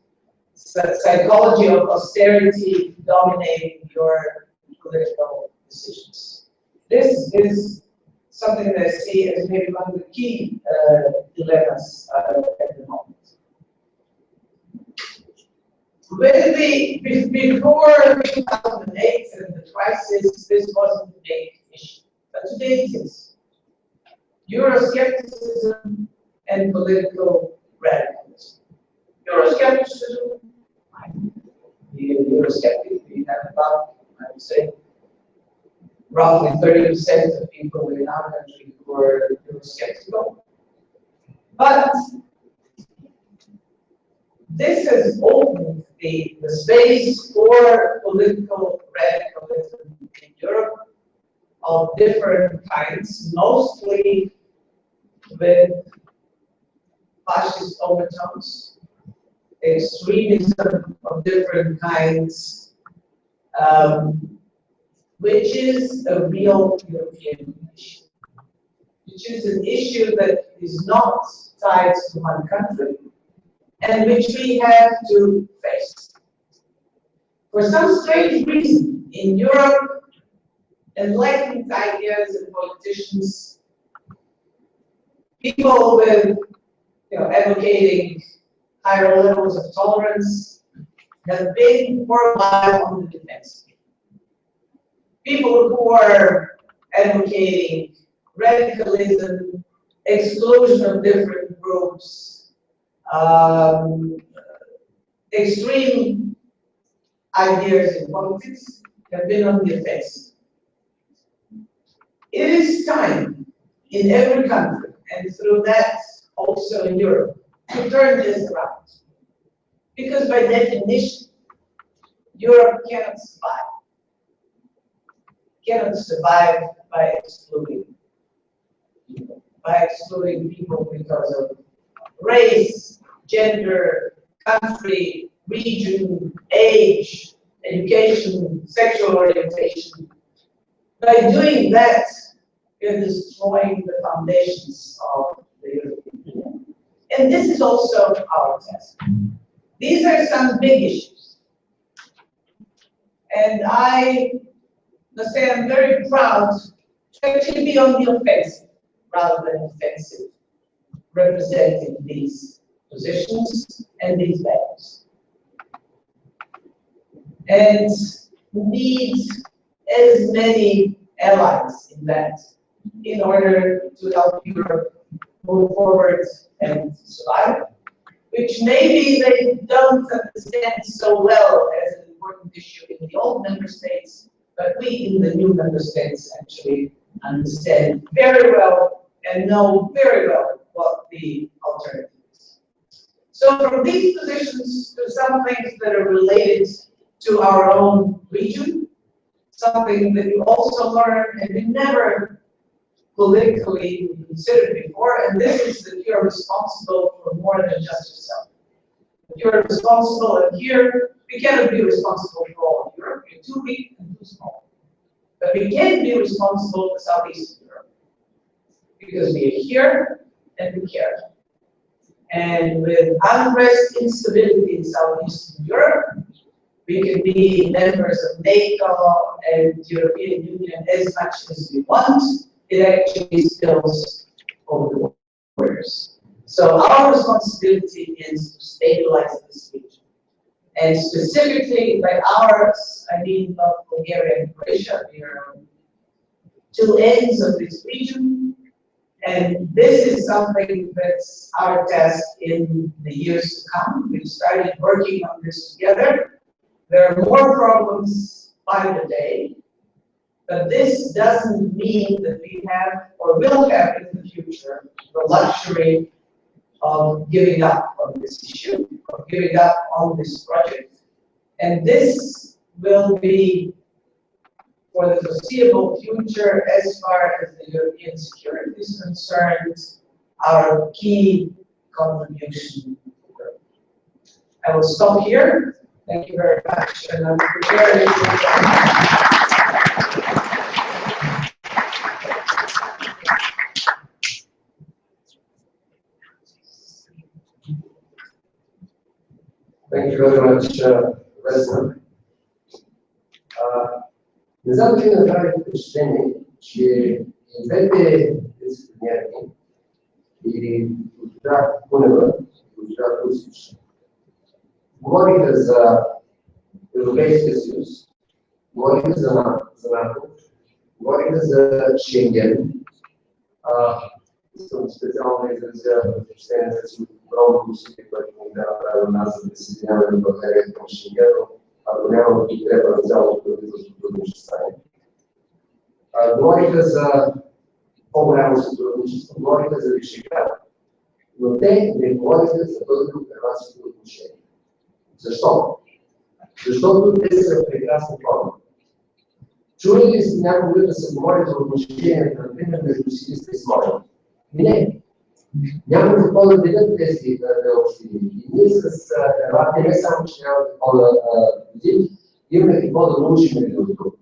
Psychology of austerity dominating your political decisions. This is something that I see as maybe one of the key dilemmas at the moment. Before 2008 and the crisis, this wasn't a big issue, but today it is. Euroscepticism and political radicalism. Euroscepticism, the Eurosceptic, we have about, I would say, roughly 30% of people in our country who are Eurosceptical. But this has opened the space for political radicalism in Europe of different kinds, mostly with fascist overtones, extremism of different kinds, which is a real European issue, which is an issue that is not tied to one country, and which we have to face. For some strange reason, in Europe, enlightened ideas and politicians, people with advocating higher levels of tolerance, have been for a while on the defensive. People who are advocating radicalism, exclusion of different groups, extreme ideas in politics have been on the offensive. It is time in every country, and through that also in Europe, to turn this around. Because by definition, Europe cannot survive by excluding people because of race, gender, country, region, age, education, sexual orientation. By doing that, you're destroying the foundations of the European Union. And this is also our task. These are some big issues. And I must say I'm very proud to actually be on the offensive rather than defensive, representing these positions and these values. And need as many allies in that in order to help Europe move forward and survive, which maybe they don't understand so well as an important issue in the old member states, but we in the new member states actually understand very well and know very well what the alternative is. So from these positions to some things that are related to our own region, something that you also learn and you never politically considered before, and this is that you're responsible for more than just yourself. You're responsible, and here we cannot be responsible for all of Europe. You're too big and too small. But we can be responsible for Southeastern Europe because we are here and we care. And with unrest, instability in Southeastern Europe, we can be members of NATO and the European Union as much as we want. It actually spills over the borders. So our responsibility is to stabilize this region. And specifically by ours, I mean both Bulgaria and Croatia. We are two ends of this region. And this is something that's our task in the years to come. We've started working on this together. There are more problems by the day, but this doesn't mean that we have or will have in the future the luxury of giving up on this issue, of giving up on this project. And this will be, for the foreseeable future, as far as the European security is concerned, our key contribution. I will stop here. Thank you very much. And I'm prepared. Thank you very much, Vesna. Не знам дали направи впечатление, че и двете дисциплинарни, и госпожа Кунева, и госпожа Pusić, Говориха за Европейския съюз, говориха за НАТО, говориха за Шенген. Искам специално да изразя впечатлението си от огромното усилие, което ни да направи нас за присъединяване на България към Шенген, ако няма подкрепа на цялото правителство, трудно ще стане. Говориха за по-голямо сътрудничество, говориха за Вишеград, но те не говориха за българо-хърватските отношения. Защо? Защото те са прекрасни хора. Чули ли сте някога да се говори за отношенията, например, между Силистра и Смолян? Не. Няма какво да делят тези общини. И ние с Хърватия не само, че няма какво да видим, имаме какво да научим един от друг.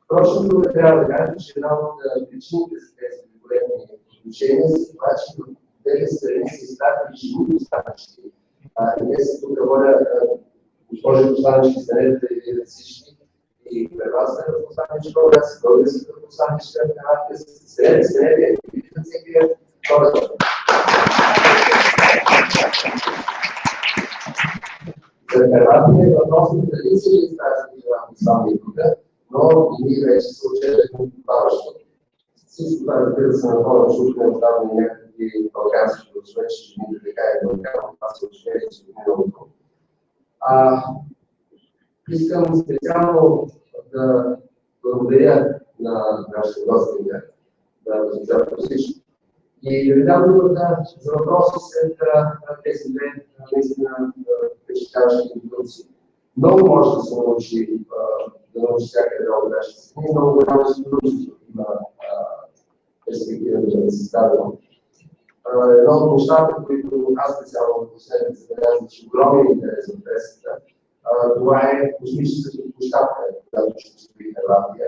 Впрочем, тук трябва да кажа, че една от причините за тези големи отношения са това, че в двете страни са изпратили жени доставчици. И те са тук воля, госпожи доставчици, станете да видят всички. И при вас е посланичка, аз се българската посланичка, Хърватия, станете, видите всеки хората. За Хърватия е въпросна традиция ли тази посланника, но и ние вече се очевидно баващо. Всичко това, разбира се, на хора чухме отдавна някакви балкански гласове, че жените така и Балкан, това се очевидно от миналото. Искам специално да благодаря на нашите гости, на госпожа Pusić, и да ви дам думата за въпроси след тези две наистина впечатляващи институции. Много може да се научи всяка една от нашите страни, много голямо сътрудничество има перспектива да бъде съставено. Едно от нещата, които аз специално в последните забелязвам, че огромен интерес в пресата, това е космическата площадка, която ще строи Хърватия.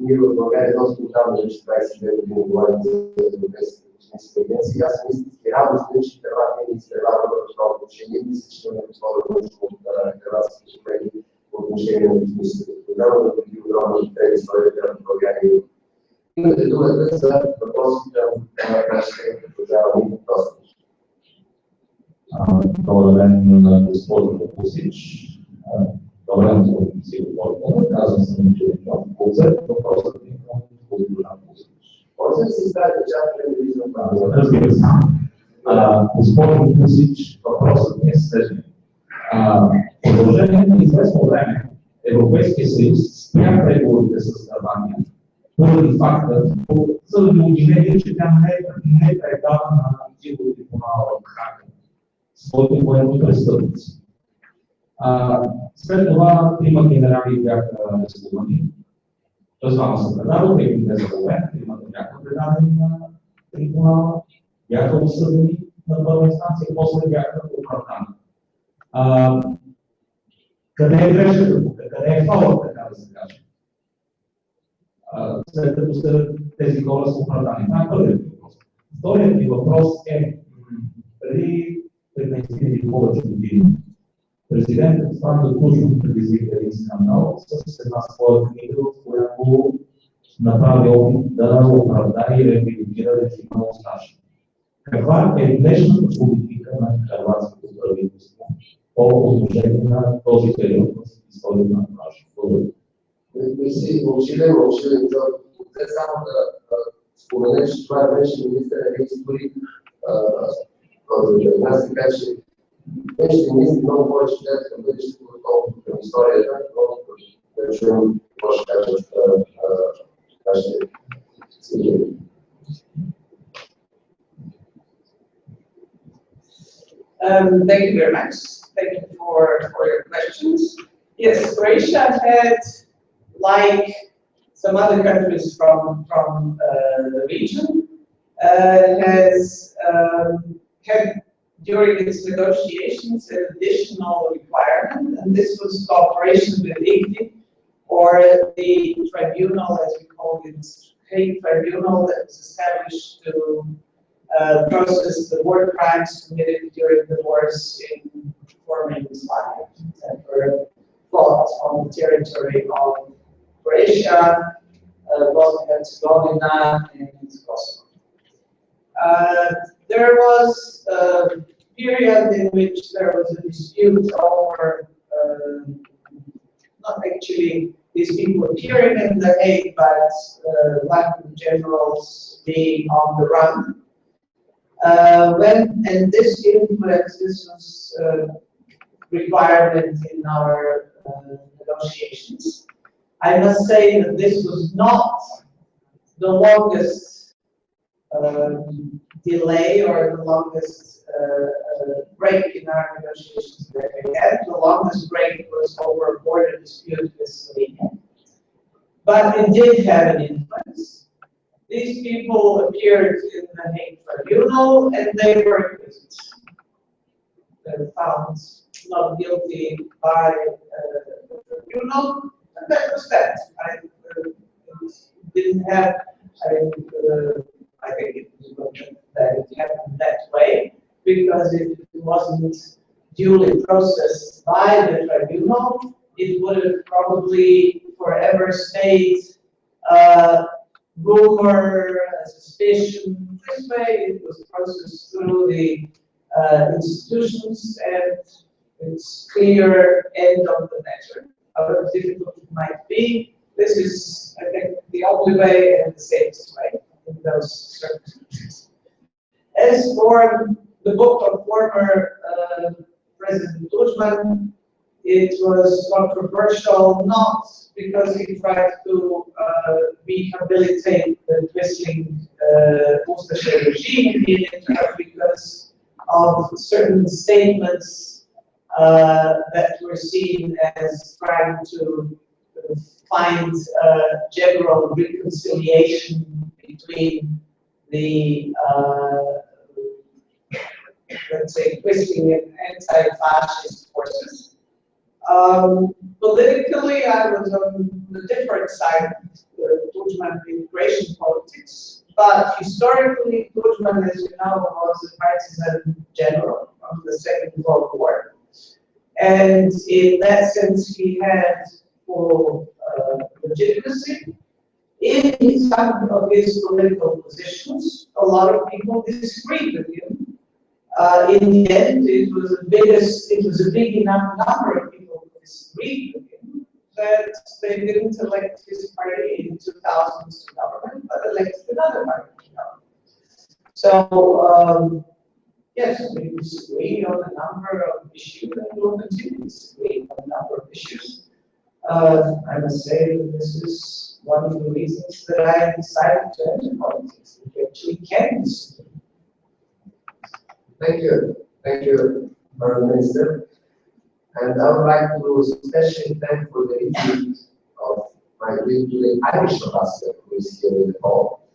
Ние в България доста отдавна, вече 22 години говорим за Европейската космическа агенция. Аз съм истински радостен, че Хърватия ни изпреварва в това отношение. Мисля, че имаме какво да научим от хърватските колеги по отношение на космическата програма, да бъде огромна интерес историята в България. Имате думата за въпросите на нашите продължавани въпроси. Добър ден на госпожа Pusić. Добър ден, господин Сигурно. Казвам съм, че въпросът ми към госпожа Pusić. Може да се изправите част да не виждам това? Разбира се. Госпожа Pusić, въпросът ми е следния. В продължение на известно време Европейския съюз спря преговорите с Хърватия поради факта, заради обвинение, че тя не предава на Дигото трибунала в Хага своите военни престъпници. След това трима генерали бяха арестувани. Тоест двама са предадени, един не заповед, тримата бяха предадени на трибунала, бяха осъдени на първа инстанция и после бяха оправдани. Къде е грешката тук? Къде е фалът, така да се каже? След като тези хора са оправдани. Това е първият въпрос. Вторият ми въпрос е, преди 15 или повече години, президентът Стан Кужман предизвика един скандал с една своя книга, в която направи опит да оправдае и реабилитира режима на Осташи. Каква е днешната политика на хърватското правителство по отношение на този период в историята на нашата? Благодаря. Не си мълчилен, те само да спомене, че това е вече министър на истории, който е нас, така че вече министри много повече гледат към бъдещето, отколкото към историята, но да чуем какво ще кажат нашите служители. Thank you very much. Thank you for your questions. Yes, Croatia had, like some other countries from the region, has had during its negotiations an additional requirement, and this was cooperation with ICTY, or the tribunal, as we call it, Hague Tribunal, that was established to process the war crimes committed during the wars in former Yugoslavia that were fought on the territory of Croatia, Bosnia-Herzegovina, and Kosovo. There was period in which there was a dispute over not actually these people appearing in The Hague, but one of the generals being on the run. And this influence, this was requirement in our negotiations. I must say that this was not the longest delay or the longest break in our negotiations that we had. The longest break was over a border dispute with Slovenia. But it did have an influence. These people appeared in the Hague Tribunal and they were acquitted. They were found not guilty by the tribunal, and that was that. I didn't have, I think it was good that it happened that way, because if it wasn't duly processed by the tribunal, it would have probably forever stayed rumor, suspicion. This way it was processed through the institutions, and it's clear end of the matter. However difficult it might be, this is, I think, the only way and the safest way in those circumstances. As for the book of former President Tudjman, it was controversial not because he tried to rehabilitate the twisting Pusić regime, but because of certain statements that were seen as trying to find general reconciliation between the, let's say, twisting and anti-fascist forces. Politically, I was on the different side of Tudjman immigration politics, but historically, Tudjman, as you know, was a partisan general of the Second World War. And in that sense, he had full legitimacy. In some of his political positions, a lot of people disagreed with him. In the end, it was a big enough number of people who disagreed with him that they didn't elect his party in 2000 to government, but elected another party to government. So, yes, we disagree on a number of issues, and we'll continue to disagree on a number of issues. I must say that this is one of the reasons that I decided to enter politics. We actually can disagree. Thank you, Madam Minister. And I would like to especially thank for the visit of my colleague to the Irish ambassador who is here in the hall.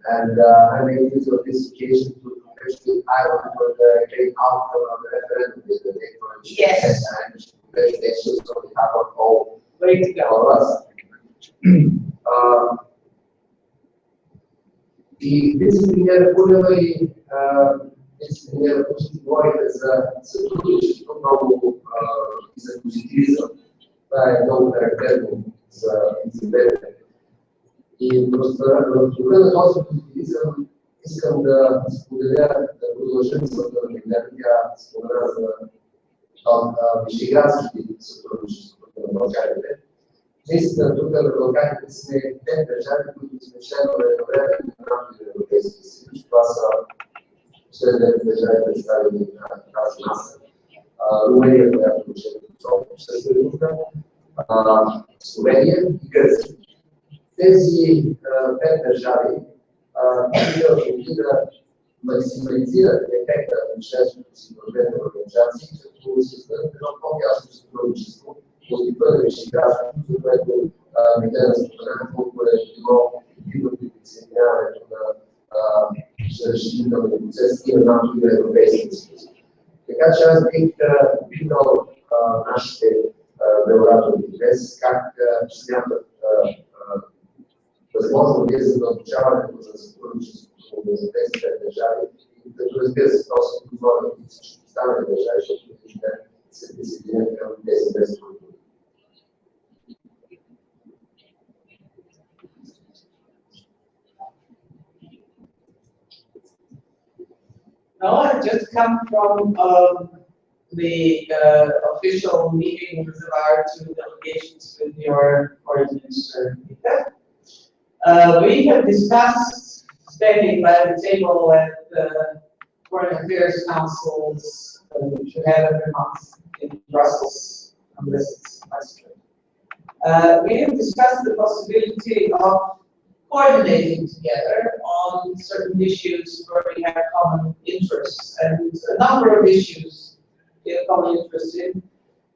And I make use of this occasion to congratulate Ireland for the great outcome of the referendum with the declaration. Yes. And congratulations on behalf of all of us. И дисциплинарно полевой дисциплинарно говорит за сотрудничество много за позитивизъм. Това е много характерно за инцидента. И просто в духа на този позитивизъм искам да споделя, да продължим с тя спомена за вишеградските сътрудничества на Балканите. Наистина, тук на Балканите сме те държави, които сме членове едновременно на рамките на Европейския съюз. Това са последните държави, представени на тази маса. Румъния, която е съседка, Словения и Гърция. Тези пет държави могли да максимализират ефекта на членството си в двете организации, като създадат едно по-ясно сътрудничество от типа на вишеградството, за което Милена спомена колко е било ефективното присъединяването на разширителния процес и на НАТО и на Европейския съюз. Така че аз бих питал нашите оратори днес как смятат възможно ли е задълбочаването на сътрудничеството между тези две държави, и като разбира се, то се отговоря и всички останали държави, защото ще се присъединят към тези две структури. No, had just come from the official meeting with our two delegations with your foreign minister. We have discussed standing by the table at the Foreign Affairs Councils, which we have every month in Brussels, unless it's Maastricht. We have discussed the possibility of coordinating together on certain issues where we have common interests, and a number of issues we have common interest in.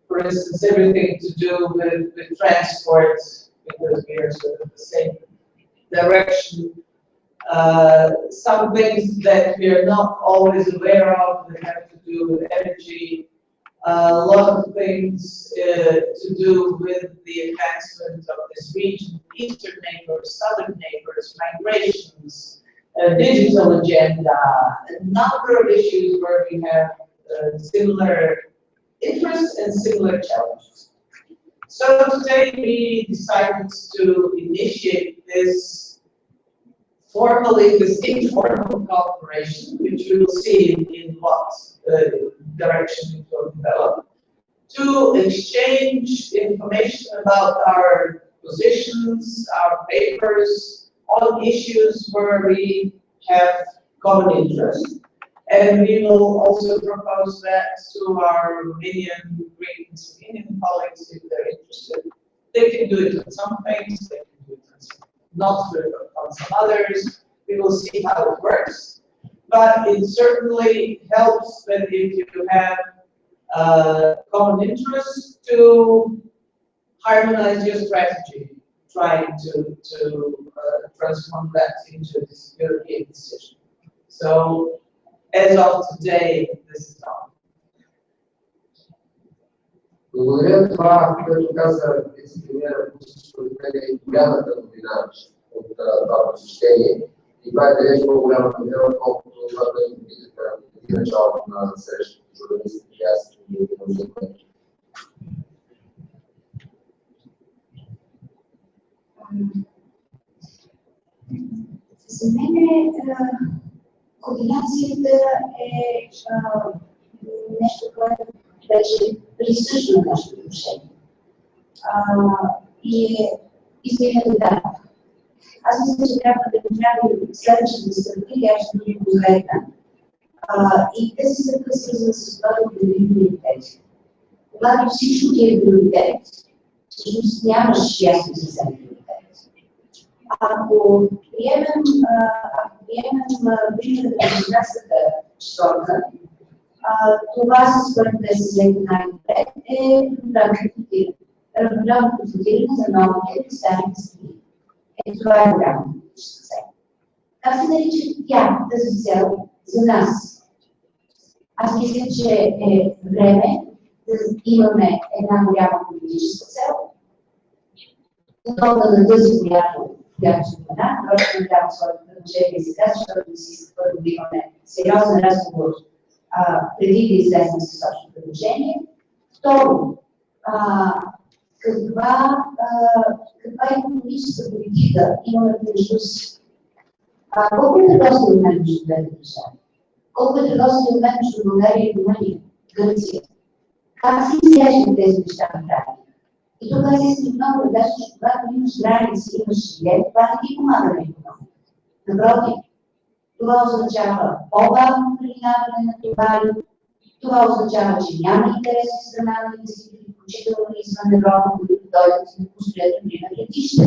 For instance, everything to do with transport, because we are sort of the same direction. Some things that we are not always aware of that have to do with energy. A lot of things to do with the advancement of this region, eastern neighbors, southern neighbors, migrations, digital agenda, a number of issues where we have similar interests and similar challenges. So today we decided to initiate this informal cooperation, which we will see in what direction it will develop, to exchange information about our positions, our papers, on issues where we have common interest. And we will also propose that to our Romanian, Greek, and Slovenian colleagues if they're interested. They can do it on some things, they can do it on some, not do it on some others. We will see how it works. But it certainly helps that if you have common interests to harmonize your strategy, trying to transform that into this European decision. So, as of today, this is all. Благодаря това, което каза вице-премиера Pusić, е голямата новина от това посещение. И това е далеч по-голяма новина, отколкото това, което видяха преди началото на срещата с журналистите и аз и другите. За мен координацията е нещо, което беше присъщо на нашето отношение. И е истинната да. Аз мисля, че трябва да направим следващата стъпка и аз ще бъде конкретна. И тези стъпка свързана с това да определим приоритети. Когато всичко ти е приоритет, всъщност нямаш ясно съвсем приоритет. Ако приемем примерът на гимнастската четвърка, това с което те се след най-напред е равноправно консултиране за новите и старите страни. Това е голяма политическа цел. Как се нарича тя, тази цел, за нас? Аз мисля, че е време да имаме една голяма политическа цел, подобна на тази, която споменах, просто не дам своето предложение сега, защото си иска първо да имаме сериозен разговор преди да излезем с точно предложение. Второ, каква икономическа политика имаме между си? Колко е търговски обмен между двете държави? Колко е търговски обмен между България и Румъния, Гърция? Как се изглеждат тези неща на практика? И тук аз искам много да кажа, че когато имаш граници, имаш жилет, това не ти помага на икономика. Напротив, това означава по-бавно преминаване на товари, това означава, че няма интерес от страна на инвеститори, включително извън Европа, които дойдат и да построят, например, летище,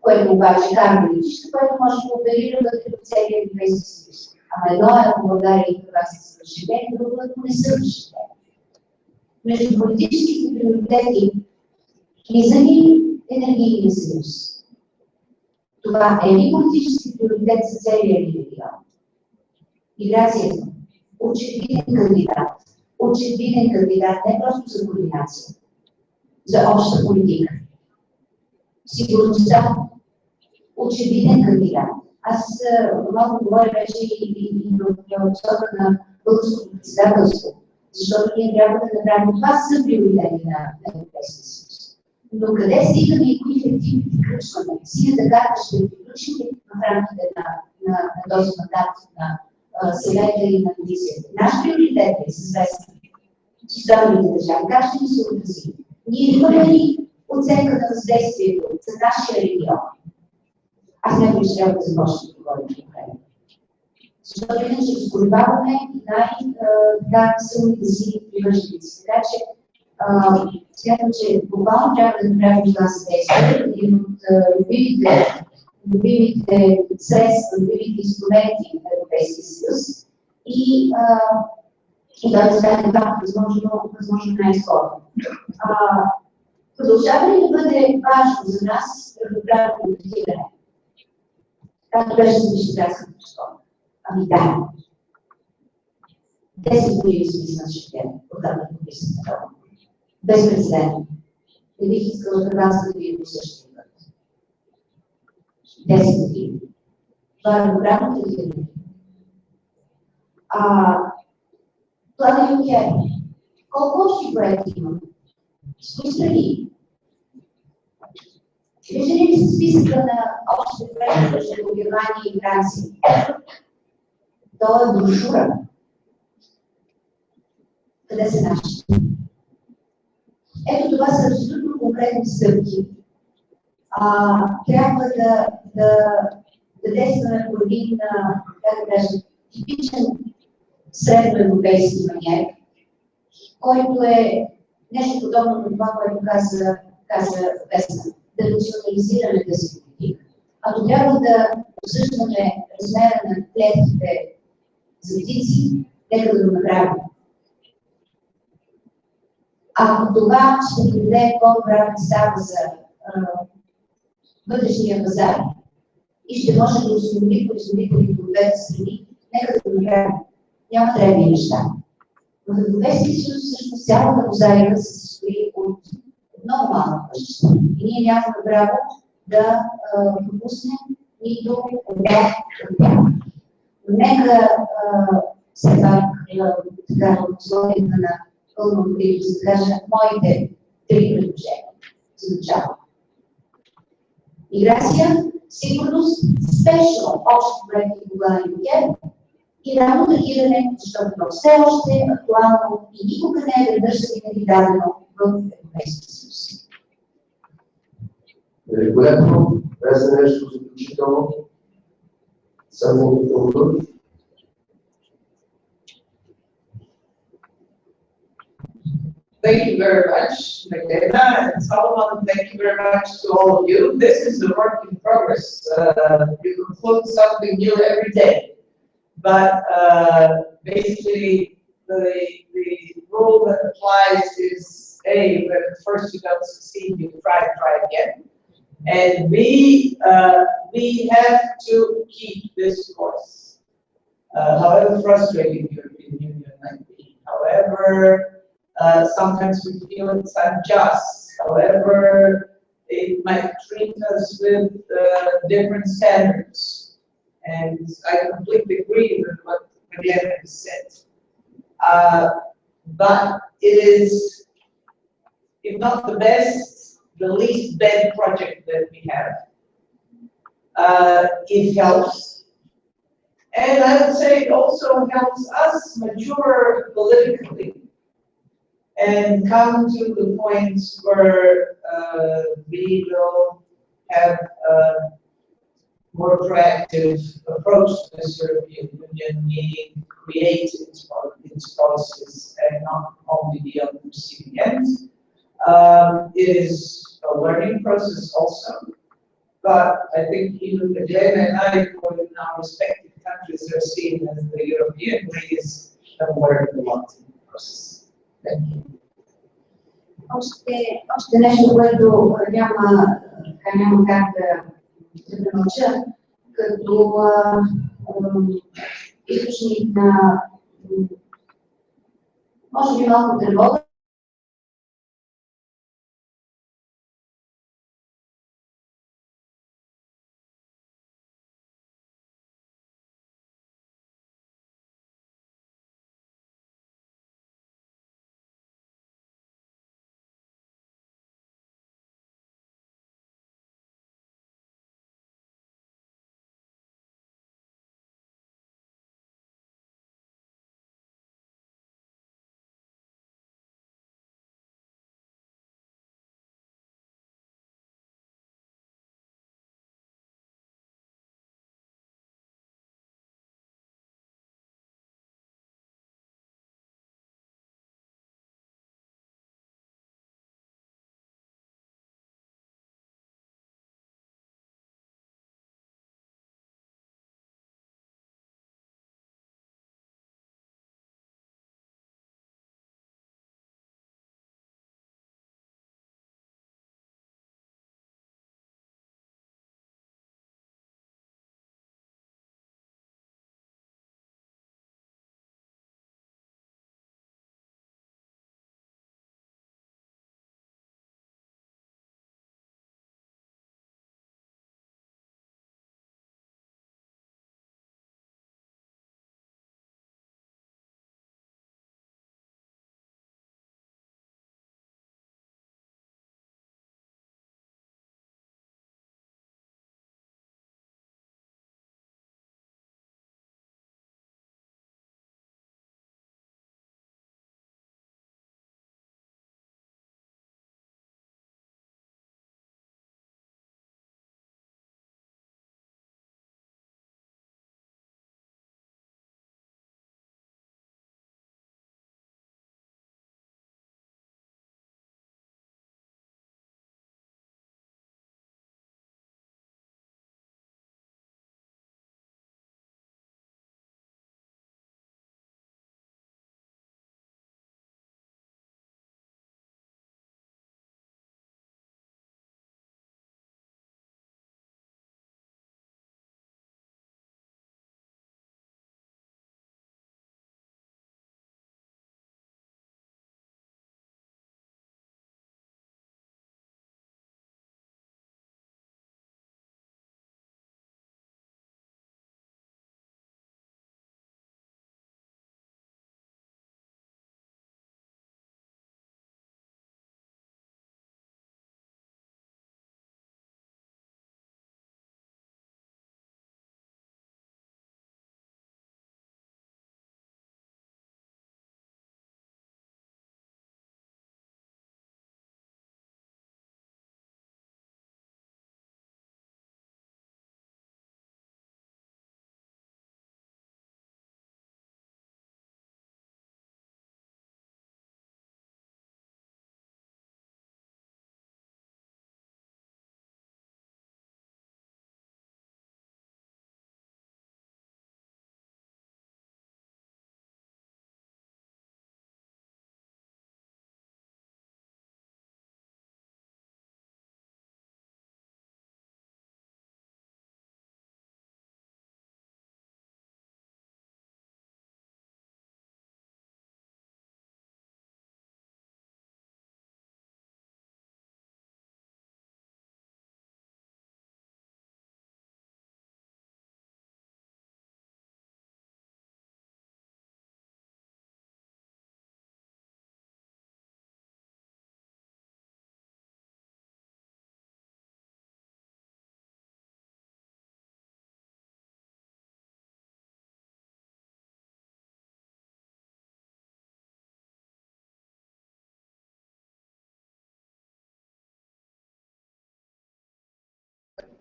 което обаче карно летище, което може да оперира вътре в целия Европейски съюз. Ама едно е, ако България и това се съвършени, друго е, ако не са вършени. Между политическите приоритети влиза ли енергийния съюз? Това е ли политически приоритет за целия регион? Миграцията. Очевиден кандидат не просто за координация, за обща политика. Сигурността. Очевиден кандидат. Аз много говоря вече и в посока на българското председателство, защото ние трябва да направим това са приоритети на Европейския съюз. Но къде стигаме и кои ефективни включваме? Синята карта ще приключим в рамките на този мандат на съвета и на комисията. Наш приоритет е с Vesna, с останалите държави. Как ще ни се отрази? Ние имаме ли оценка на въздействието за нашия регион? Аз някой ще трябва да започна да говорим по време. Защото иначе разколебаваме най-силните си привърженици. Така че смятам, че буквално трябва да направим това съдействие. Един от любимите средства, любимите инструменти на Европейския съюз и той да стане това възможно най-скоро. Продължава ли да бъде важно за нас равноправно контактиране? Както беше за Вишеградската школа. Ами да. 10 години сме свършили когато подписахме това. Безпрецедентно. Не бих искала Хърватска да види по същия път. 10 години. Това е равноправно контактиране. Плана Юнкер. Колко общи проекти има? С кои страни? Виждали ли се списъка на общите проекти между Германия и Франция? То е брошура. Къде са нашите? Ето това са абсолютно конкретни стъпки. Трябва да действаме по един, как да кажа, типичен средноевропейски маниер, който е нещо подобно на това, което каза Vesna, да рационализираме тази политика. Ако трябва да обсъждаме размера на клетките за птици, нека да го направим. Ако това ще ни даде по-добра представа за вътрешния пазар и ще може да освободи производителите от двете страни, нека да го направим. Няма древни неща. В Европейския съюз всъщност цялата мозайка се състои от много малко неща. И ние нямаме право да пропуснем нито една от тях. Но нека все пак така в условията на пълно откритост да кажа моите 3 предложения за начало. Миграция, сигурност, спешно общи проекти по плана Юнкер и ранно реагиране, защото то все още е актуално и никога не е веднъж винаги дадено в Европейския съюз. Великолепно, без нещо заключително. Само от Thank you very much, Magdalena and Solomon. Thank you very much to all of you. This is a work in progress. You conclude something new every day. But basically, the rule that applies is A, when first you don't succeed, you try again. And B, we have to keep this course. However frustrating the European Union might be, however sometimes we feel it's unjust, however it might treat us with different standards. And I completely agree with what Magdalena has said. But it is, if not the best, the least bad project that we have. It helps. And I would say it also helps us mature politically and come to the point where we will have more proactive approach to this European Union, meaning create its policies and not only be on the receiving end. It is a learning process also, but I think even Magdalena and I, in our respective countries, are seen as the European ways have learned a lot in the process. Thank you. Още нещо, което няма как да премълча, като източник на може би малко тревога,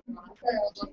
Благодаря